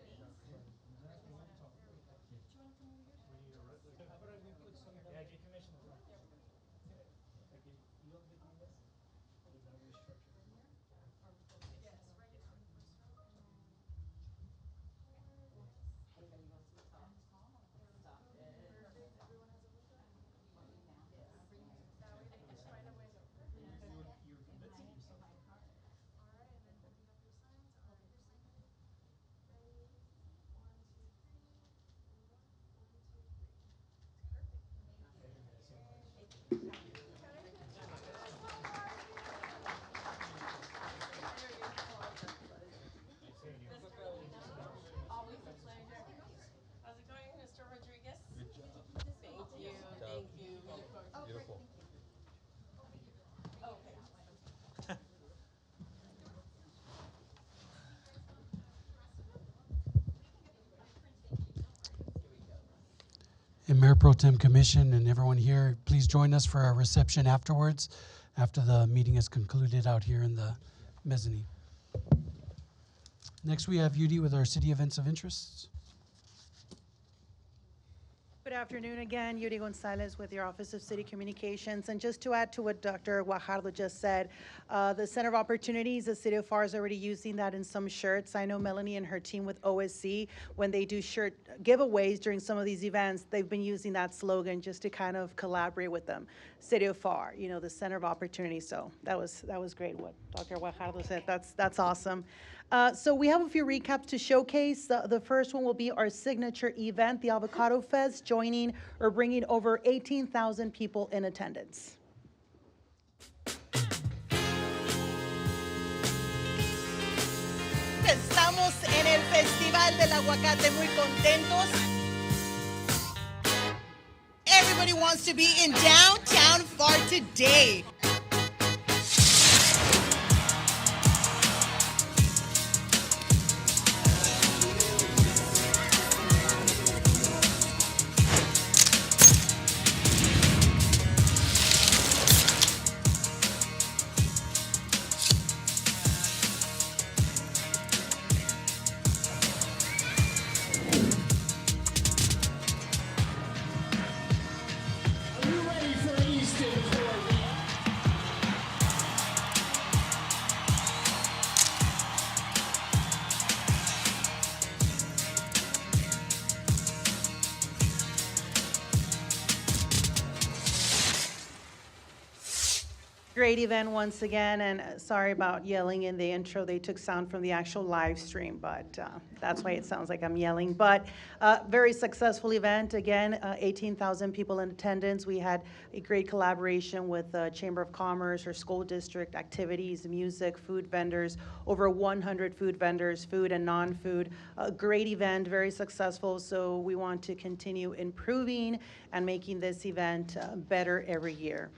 How's it going, Mr. Rodriguez? Good job. Thank you, thank you. We look forward to it. Beautiful. Okay. And Mayor Pro Tem Commission and everyone here, please join us for our reception afterwards, after the meeting is concluded out here in the mezzanine. Next, we have Yudi with our city events of interest. Good afternoon again, Yuri Gonzalez with your Office of City Communications. And just to add to what Dr. Guajardo just said, the Center of Opportunities, the City of Pharr is already using that in some shirts. I know Melanie and her team with OSC, when they do shirt giveaways during some of these events, they've been using that slogan just to kind of collaborate with them. City of Pharr, you know, the Center of Opportunity. So that was great what Dr. Guajardo said. That's awesome. So we have a few recaps to showcase. The first one will be our signature event, the Avocado Fest, joining or bringing over 18,000 people in attendance. Estamos en el Festival del Aguacate muy contentos. Everybody wants to be in downtown Pharr today. Great event once again, and sorry about yelling in the intro. They took sound from the actual live stream, but that's why it sounds like I'm yelling. But very successful event. Again, 18,000 people in attendance. We had a great collaboration with the Chamber of Commerce, our school district, activities, music, food vendors, over 100 food vendors, food and non-food. A great event, very successful. So we want to continue improving and making this event better every year.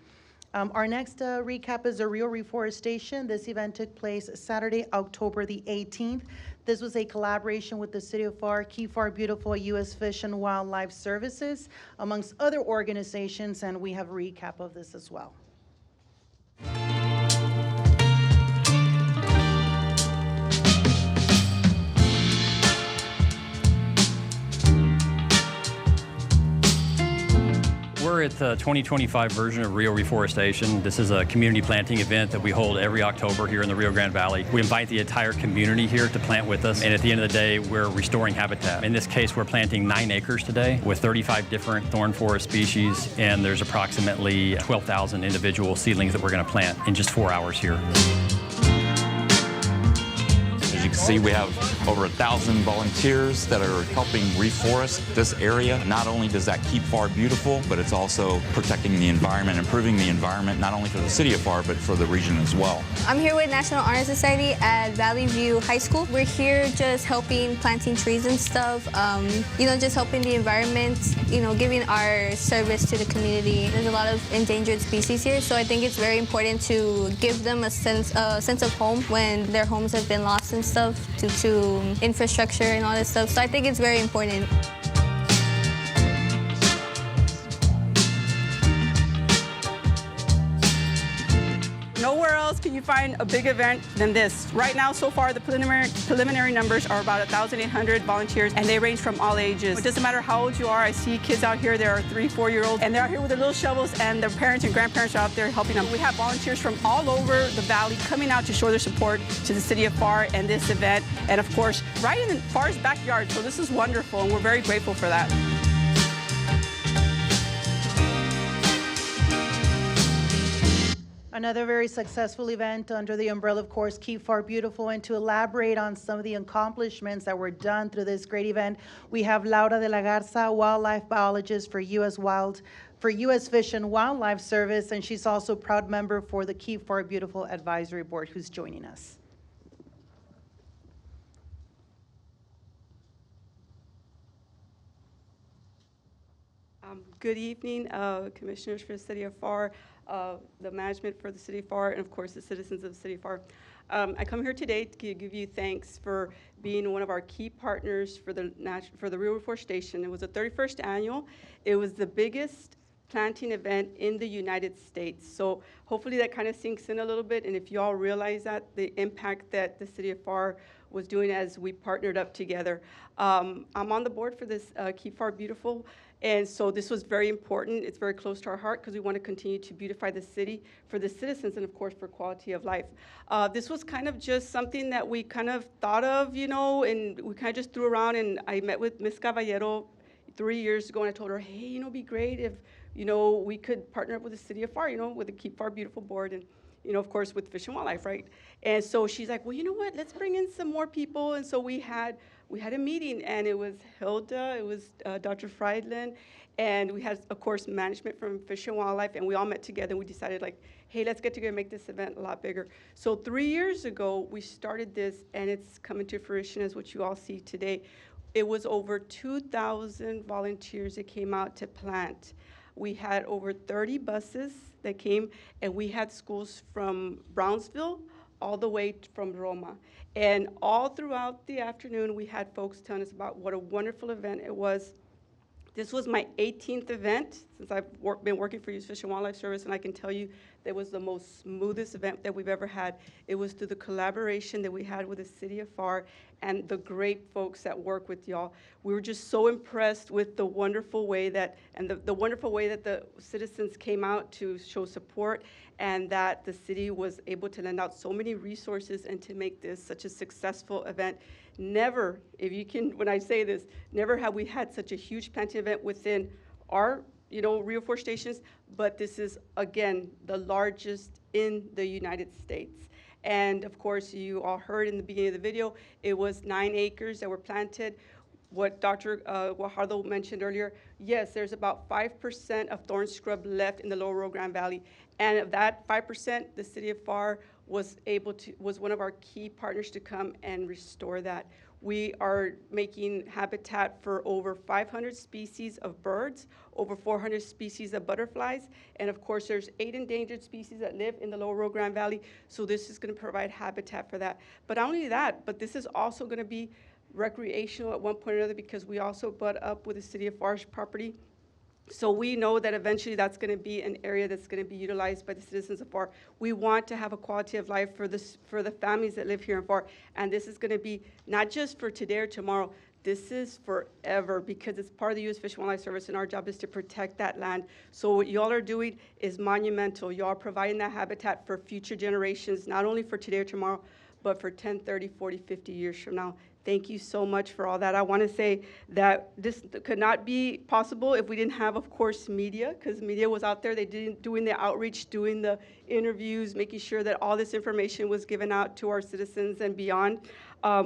Our next recap is a Rio Reforestation. This event took place Saturday, October the 18th. This was a collaboration with the City of Pharr, Keep Pharr Beautiful, U.S. Fish and Wildlife Services, amongst other organizations, and we have a recap of this as well. We're at the 2025 version of Rio Reforestation. This is a community planting event that we hold every October here in the Rio Grande Valley. We invite the entire community here to plant with us, and at the end of the day, we're restoring habitat. In this case, we're planting 9 acres today with 35 different thorn forest species, and there's approximately 12,000 individual seedlings that we're going to plant in just 4 hours here. As you can see, we have over 1,000 volunteers that are helping reforest this area. Not only does that keep Pharr beautiful, but it's also protecting the environment, improving the environment, not only for the city of Pharr, but for the region as well. I'm here with National Honor Society at Valley View High School. We're here just helping planting trees and stuff, just helping the environment, giving our service to the community. There's a lot of endangered species here, so I think it's very important to give them a sense of home when their homes have been lost and stuff due to infrastructure and all this stuff. So I think it's very important. Nowhere else can can you find a big event than this? Right now, so far, the preliminary numbers are about 1,800 volunteers, and they range from all ages. It doesn't matter how old you are. I see kids out here, there are 3, 4-year-olds, and they're out here with their little shovels, and their parents and grandparents are out there helping them. We have volunteers from all over the valley coming out to show their support to the city of Pharr and this event, and of course, right in Pharr's backyard. So this is wonderful, and we're very grateful for that. Another very successful event under the umbrella, of course, Keep Pharr Beautiful. And to elaborate on some of the accomplishments that were done through this great event, we have Laura de la Garza, wildlife biologist for U.S. Fish and Wildlife Service, and she's also a proud member for the Keep Pharr Beautiful Advisory Board, who's joining us. Good evening, commissioners for the city of Pharr, the management for the city of Pharr, and of course the citizens of the city of Pharr. I come here today to give you thanks for being one of our key partners for the Real Reforestation. It was the 31st annual. It was the biggest planting event in the United States. So hopefully that kind of sinks in a little bit, and if you all realize that, the impact that the city of Pharr was doing as we partnered up together. I'm on the board for this Keep Pharr Beautiful. And so this was very important. It's very close to our heart because we want to continue to beautify the city for the citizens and, of course, for quality of life. This was kind of just something that we kind of thought of, you know, and we kind of just threw around. And I met with Ms. Caballero 3 years ago, and I told her, hey, you know, it'd be great if, you know, we could partner up with the city of Pharr, you know, with the Keep Pharr Beautiful board. And you know, of course, with Fish and Wildlife, right? And so she's like, well, you know what? Let's bring in some more people. And so we had a meeting, and it was Hilda, it was Dr. Friedland, and we had, of course, management from Fish and Wildlife, and we all met together, and we decided, like, hey, let's get together and make this event a lot bigger. So 3 years ago, we started this, and it's coming to fruition as what you all see today. It was over 2,000 volunteers that came out to plant. We had over 30 buses that came, and we had schools from Brownsville all the way from Roma. And all throughout the afternoon, we had folks telling us about what a wonderful event it was. This was my 18th event since I've been working for U.S. Fish and Wildlife Service, and I can tell you that was the most smoothest event that we've ever had. It was through the collaboration that we had with the city of Pharr and the great folks that work with y'all. We were just so impressed with the wonderful way that, and the wonderful way that the citizens came out to show support, and that the city was able to lend out so many resources and to make this such a successful event. Never, if you can, when I say this, never have we had such a huge planting event within our, you know, reforestations, but this is, again, the largest in the United States. And of course, you all heard in the beginning of the video, it was 9 acres that were planted. What Dr. Guajardo mentioned earlier, yes, there's about 5% of thorn scrub left in the Lower Rio Grande Valley. And of that 5%, the city of Pharr was one of our key partners to come and restore that. We are making habitat for over 500 species of birds, over 400 species of butterflies, and of course there's 8 endangered species that live in the Lower Rio Grande Valley, so this is going to provide habitat for that. But not only that, but this is also going to be recreational at one point or another, because we also butt up with the city of Pharr's property. So we know that eventually that's going to be an area that's going to be utilized by the citizens of Pharr. We want to have a quality of life for the families that live here in Pharr, and this is going to be not just for today or tomorrow. This is forever, because it's part of the U.S. Fish and Wildlife Service, and our job is to protect that land. So what y'all are doing is monumental. Y'all are providing that habitat for future generations, not only for today or tomorrow, but for 10, 30, 40, 50 years from now. Thank you so much for all that. I want to say that this could not be possible if we didn't have, of course, media, because media was out there. They did doing the outreach, doing the interviews, making sure that all this information was given out to our citizens and beyond.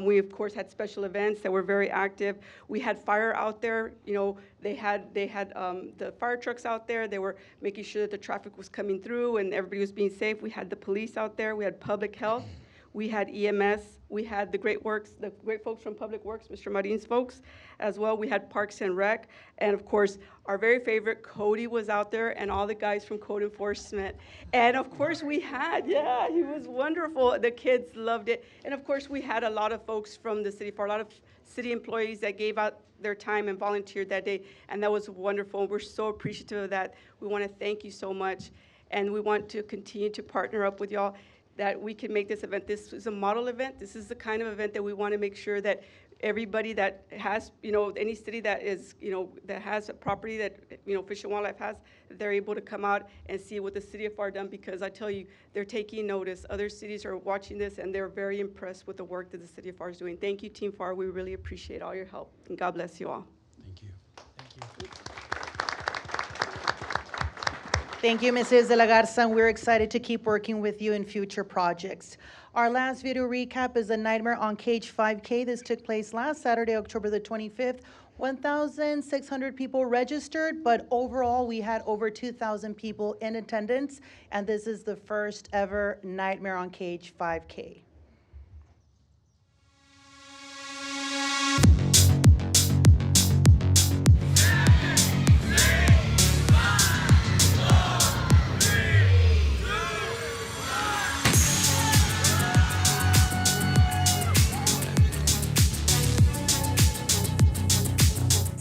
We, of course, had special events that were very active. We had fire out there. You know, they had the fire trucks out there. They were making sure that the traffic was coming through and everybody was being safe. We had the police out there. We had public health. We had EMS, we had the great folks from Public Works, Mr. Marin's folks as well. We had Parks and Rec, and of course, our very favorite Cody was out there, and all the guys from Code Enforcement. And of course we had, yeah, he was wonderful. The kids loved it. And of course we had a lot of folks from the city, for a lot of city employees that gave out their time and volunteered that day, and that was wonderful. We're so appreciative of that. We want to thank you so much, and we want to continue to partner up with y'all. that we can make this event. This is a model event. This is the kind of event that we want to make sure that everybody that has, any city that is, that has a property that, Fish and Wildlife has, they're able to come out and see what the city of Pharr done, because I tell you, they're taking notice. Other cities are watching this, and they're very impressed with the work that the city of Pharr is doing. Thank you, Team Pharr. We really appreciate all your help, and God bless you all. Thank you. Thank you, Mrs. De La Garza, and we're excited to keep working with you in future projects. Our last video recap is the Nightmare on Cage 5K. This took place last Saturday, October the 25th. 1,600 people registered, but overall we had over 2,000 people in attendance, and this is the first ever Nightmare on Cage 5K.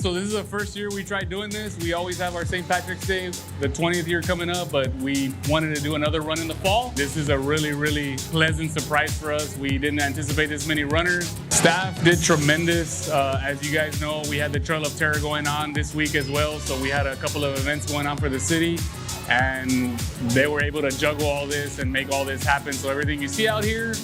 So this is the first year we tried doing this. We always have our St. Patrick's Day, the 20th year coming up, but we wanted to do another run in the fall. This is a really, really pleasant surprise for us. We didn't anticipate this many runners. Staff did tremendous. As you guys know, we had the Trail of Terror going on this week as well, so we had a couple of events going on for the city, and they were able to juggle all this and make all this happen. So everything you see out here,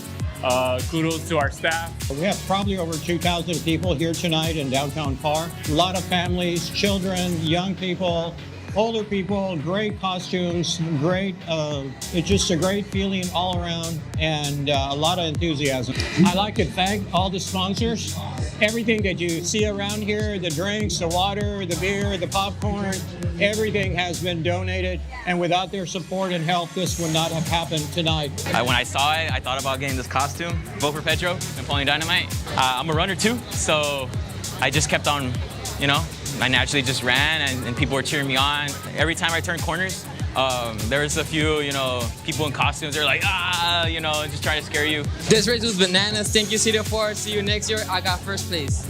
kudos to our staff. We have probably over 2,000 people here tonight in downtown Pharr. A lot of families, children, young people, older people, great costumes, great, it's just a great feeling all around, and a lot of enthusiasm. I'd like to thank all the sponsors. Everything that you see around here, the drinks, the water, the beer, the popcorn, everything has been donated, and without their support and help, this would not have happened tonight. When I saw it, I thought about getting this costume. Vote for Petro, Napoleon Dynamite. I'm a runner too, so I just kept on, I naturally just ran, and people were cheering me on. Every time I turned corners, there was a few, people in costumes. They're like, just trying to scare you. This race was bananas. Thank you, City of Pharr. See you next year. I got first place.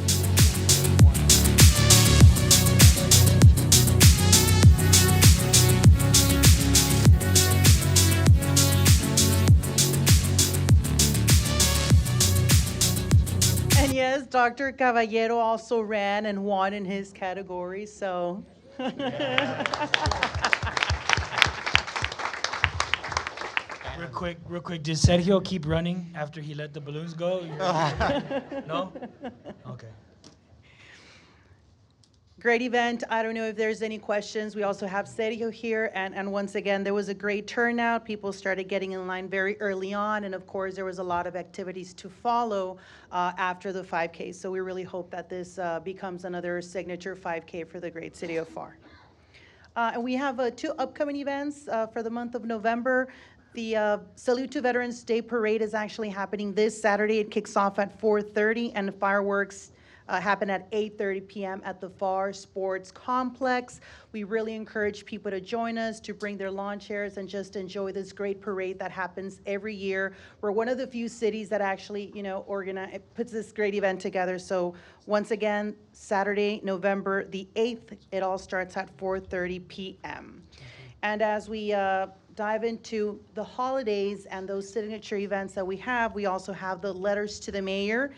And yes, Dr. Caballero also ran and won in his category, so. Real quick, did Sergio keep running after he let the balloons go? No? Okay. Great event. I don't know if there's any questions. We also have Sergio here, and once again, there was a great turnout. People started getting in line very early on, and of course, there was a lot of activities to follow after the 5K. So we really hope that this becomes another signature 5K for the great city of Pharr. And we have 2 upcoming events for the month of November. The Salute to Veterans Day Parade is actually happening this Saturday. It kicks off at 4:30, and the fireworks happen at 8:30 p.m. at the Pharr Sports Complex. We really encourage people to join us, to bring their lawn chairs and just enjoy this great parade that happens every year. We're one of the few cities that actually, puts this great event together. So once again, Saturday, November the 8th, it all starts at 4:30 p.m. And as we dive into the holidays and those signature events that we have, we also have the Letters to the Mayor.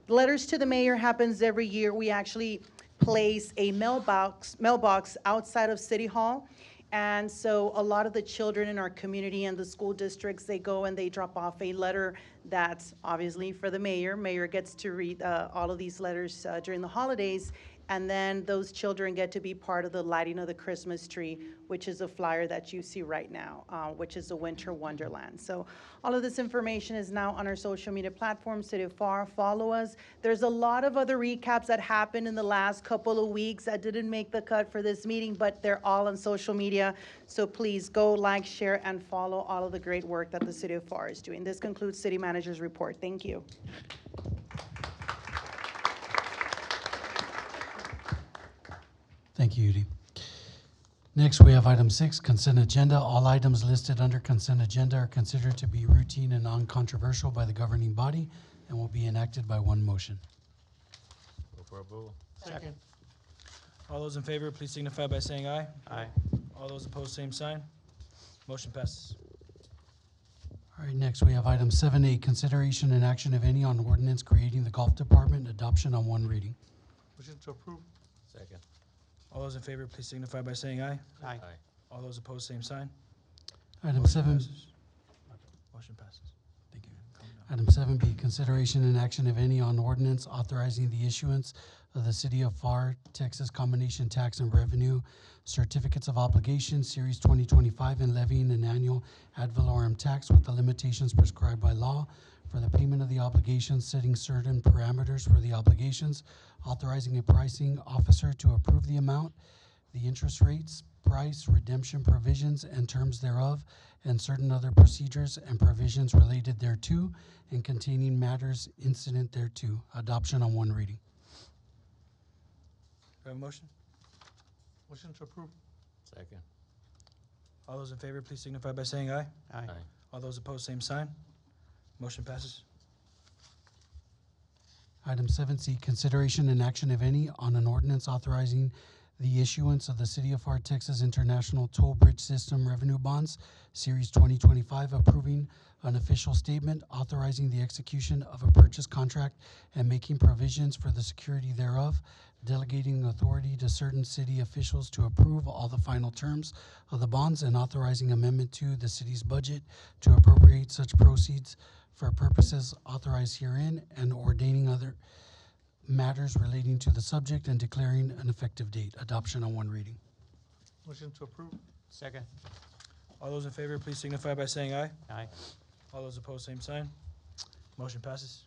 Letters to the Mayor happens every year. We actually place a mailbox outside of City Hall. And so a lot of the children in our community and the school districts, they go and they drop off a letter that's obviously for the mayor. Mayor gets to read all of these letters during the holidays. And then those children get to be part of the lighting of the Christmas tree, which is a flyer that you see right now, which is a winter wonderland. So all of this information is now on our social media platform, City of Pharr. Follow us. There's a lot of other recaps that happened in the last couple of weeks that didn't make the cut for this meeting, but they're all on social media. So please go like, share, and follow all of the great work that the City of Pharr is doing. This concludes City Manager's report. Thank you. Thank you, Udi. Next, we have item 6, consent agenda. All items listed under consent agenda are considered to be routine and non-controversial by the governing body and will be enacted by one motion. Move for approval. Second. All those in favor, please signify by saying aye. Aye. All those opposed, same sign. Motion passes. All All right, next we have item 7A, consideration and action, if any, on ordinance creating the golf department, adoption on one reading. Motion to approve. Second. All those in favor, please signify by saying aye. Aye. All those opposed, same sign. Item Motion 7, passes. Motion passes. Thank you. Item 7B, consideration and action, if any, on ordinance authorizing the issuance of the City of Pharr, Texas Combination Tax and Revenue Certificates of Obligation, Series 2025, and levying an annual ad valorem tax with the limitations prescribed by law for the payment of the obligations, setting certain parameters for the obligations, authorizing a pricing officer to approve the amount, the interest rates, price, redemption provisions, and terms thereof, and certain other procedures and provisions related thereto, and containing matters incident thereto. Adoption on one reading. Do I have a motion? Motion to approve. Second. All those in favor, please signify by saying aye. Aye. All those opposed, same sign. Motion passes. Item 7C, consideration and action, if any, on an ordinance authorizing the issuance of the City of Pharr, Texas International Toll Bridge System Revenue Bonds, Series 2025, approving an official statement, authorizing the execution of a purchase contract and making provisions for the security thereof, delegating authority to certain city officials to approve all the final terms of the bonds, and authorizing amendment to the city's budget to appropriate such proceeds for purposes authorized herein, and ordaining other matters relating to the subject and declaring an effective date. Adoption on one reading. Motion to approve. Second. All those in favor, please signify by saying aye. Aye. All those opposed, same sign. Motion passes.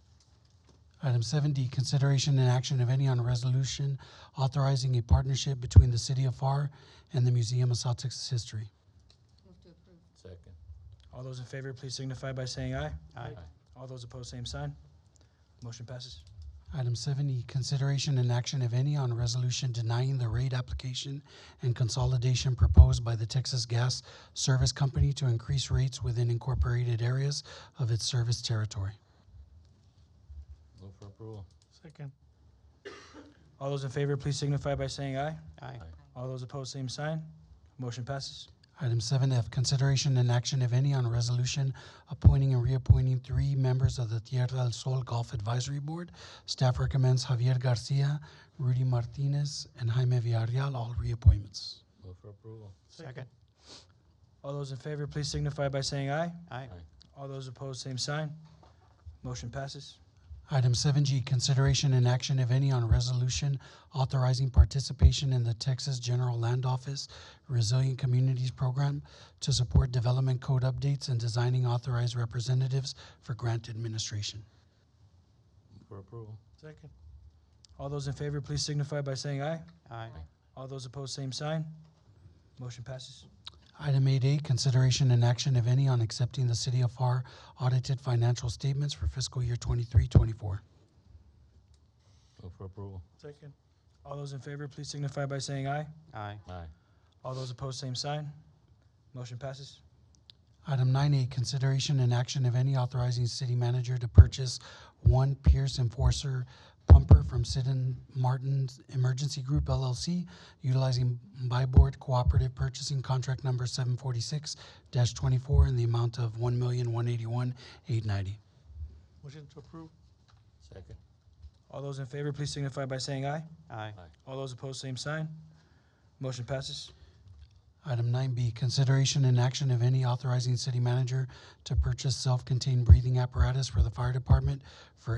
Item 7D, consideration and action, if any, on a resolution authorizing a partnership between the City of Pharr and the Museum of South Texas History. Move to approve. Second. All those in favor, please signify by saying aye. Aye. All those opposed, same sign. Motion passes. Item 7E, consideration and action, if any, on a resolution denying the rate application and consolidation proposed by the Texas Gas Service Company to increase rates within incorporated areas of its service territory. Move for approval. Second. All those in favor, please signify by saying aye. Aye. All those opposed, same sign. Motion passes. Item 7F, consideration and action, if any, on a resolution appointing and reappointing 3 members of the Tierra del Sol Golf Advisory Board. Staff recommends Javier Garcia, Rudy Martinez, and Jaime Villarreal, all reappointments. Move for approval. Second. All those in favor, please signify by saying aye. Aye. All those opposed, same sign. Motion passes. Item 7G, consideration and action, if any, on a resolution authorizing participation in the Texas General Land Office Resilient Communities Program to support development code updates and designing authorized representatives for grant administration. Move for approval. Second. All those in favor, please signify by saying aye. Aye. All those opposed, same sign. Motion passes. Item 8A, consideration and action, if any, on accepting the City of Pharr audited financial statements for fiscal year 23-24. Move for approval. Second. All those in favor, please signify by saying aye. Aye. Aye. All those opposed, same sign. Motion passes. Item 9A, consideration and action, if any, authorizing city manager to purchase 1 Pierce Enforcer pumper from Sid and Martin's Emergency Group LLC, utilizing by board cooperative purchasing contract number 746-24 in the amount of $1,181,890. Motion to approve. Second. All those in favor, please signify by saying aye. Aye. All those opposed, same sign. Motion passes. Item 9B, consideration and action, if any, authorizing city manager to purchase self-contained breathing apparatus for the fire department from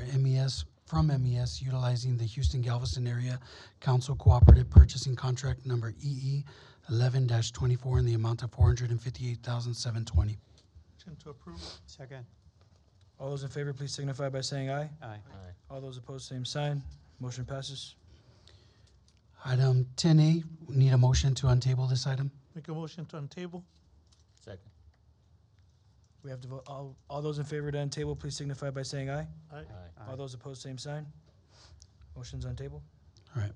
MES, utilizing the Houston Galveston Area Council Cooperative Purchasing Contract number EE 11-24 in the amount of $458,720. Motion to approve. Second. All those in favor, please signify by saying aye. Aye. Aye. All those opposed, same sign. Motion passes. Item 10A, we need a motion to untable this item. Make a motion to untable. Second. We have to vote. All those in favor to untable, please signify by saying aye. Aye. All those opposed, same sign. Motion's on table. All right.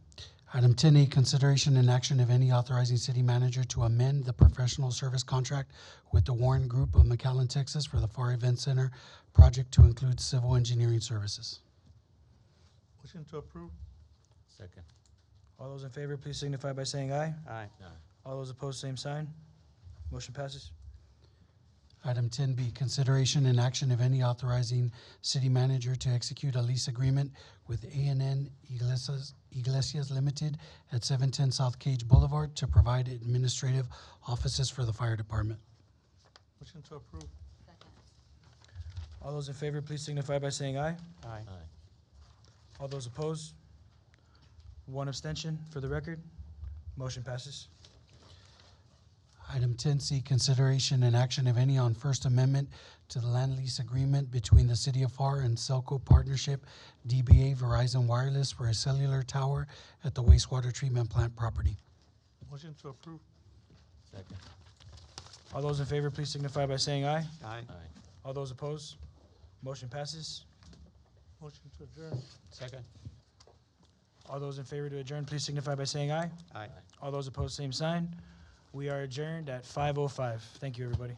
Item 10A, consideration and action, if any, authorizing city manager to amend the professional service contract with the Warren Group of McAllen, Texas for the Pharr Event Center project to include civil engineering services. Motion to approve. Second. All those in favor, please signify by saying aye. Aye. All those opposed, same sign. Motion passes. Item 10B, consideration and action, if any, authorizing city manager to execute a lease agreement with A&N Iglesias Limited at 710 South Cage Boulevard to provide administrative offices for the fire department. Motion to approve. All those in favor, please signify by saying aye. Aye. All those opposed? One abstention for the record. Motion passes. Item 10C, consideration and action, if any, on First Amendment to the land lease agreement between the City of Pharr and Selco Partnership, DBA Verizon Wireless for a cellular tower at the wastewater treatment plant property. Motion to approve. Second. All those in favor, please signify by saying aye. Aye. All those opposed? Motion passes. Motion to adjourn. Second. All those in favor to adjourn, please signify by saying aye. Aye. All those opposed, same sign. We are adjourned at 5:05. Thank you, everybody.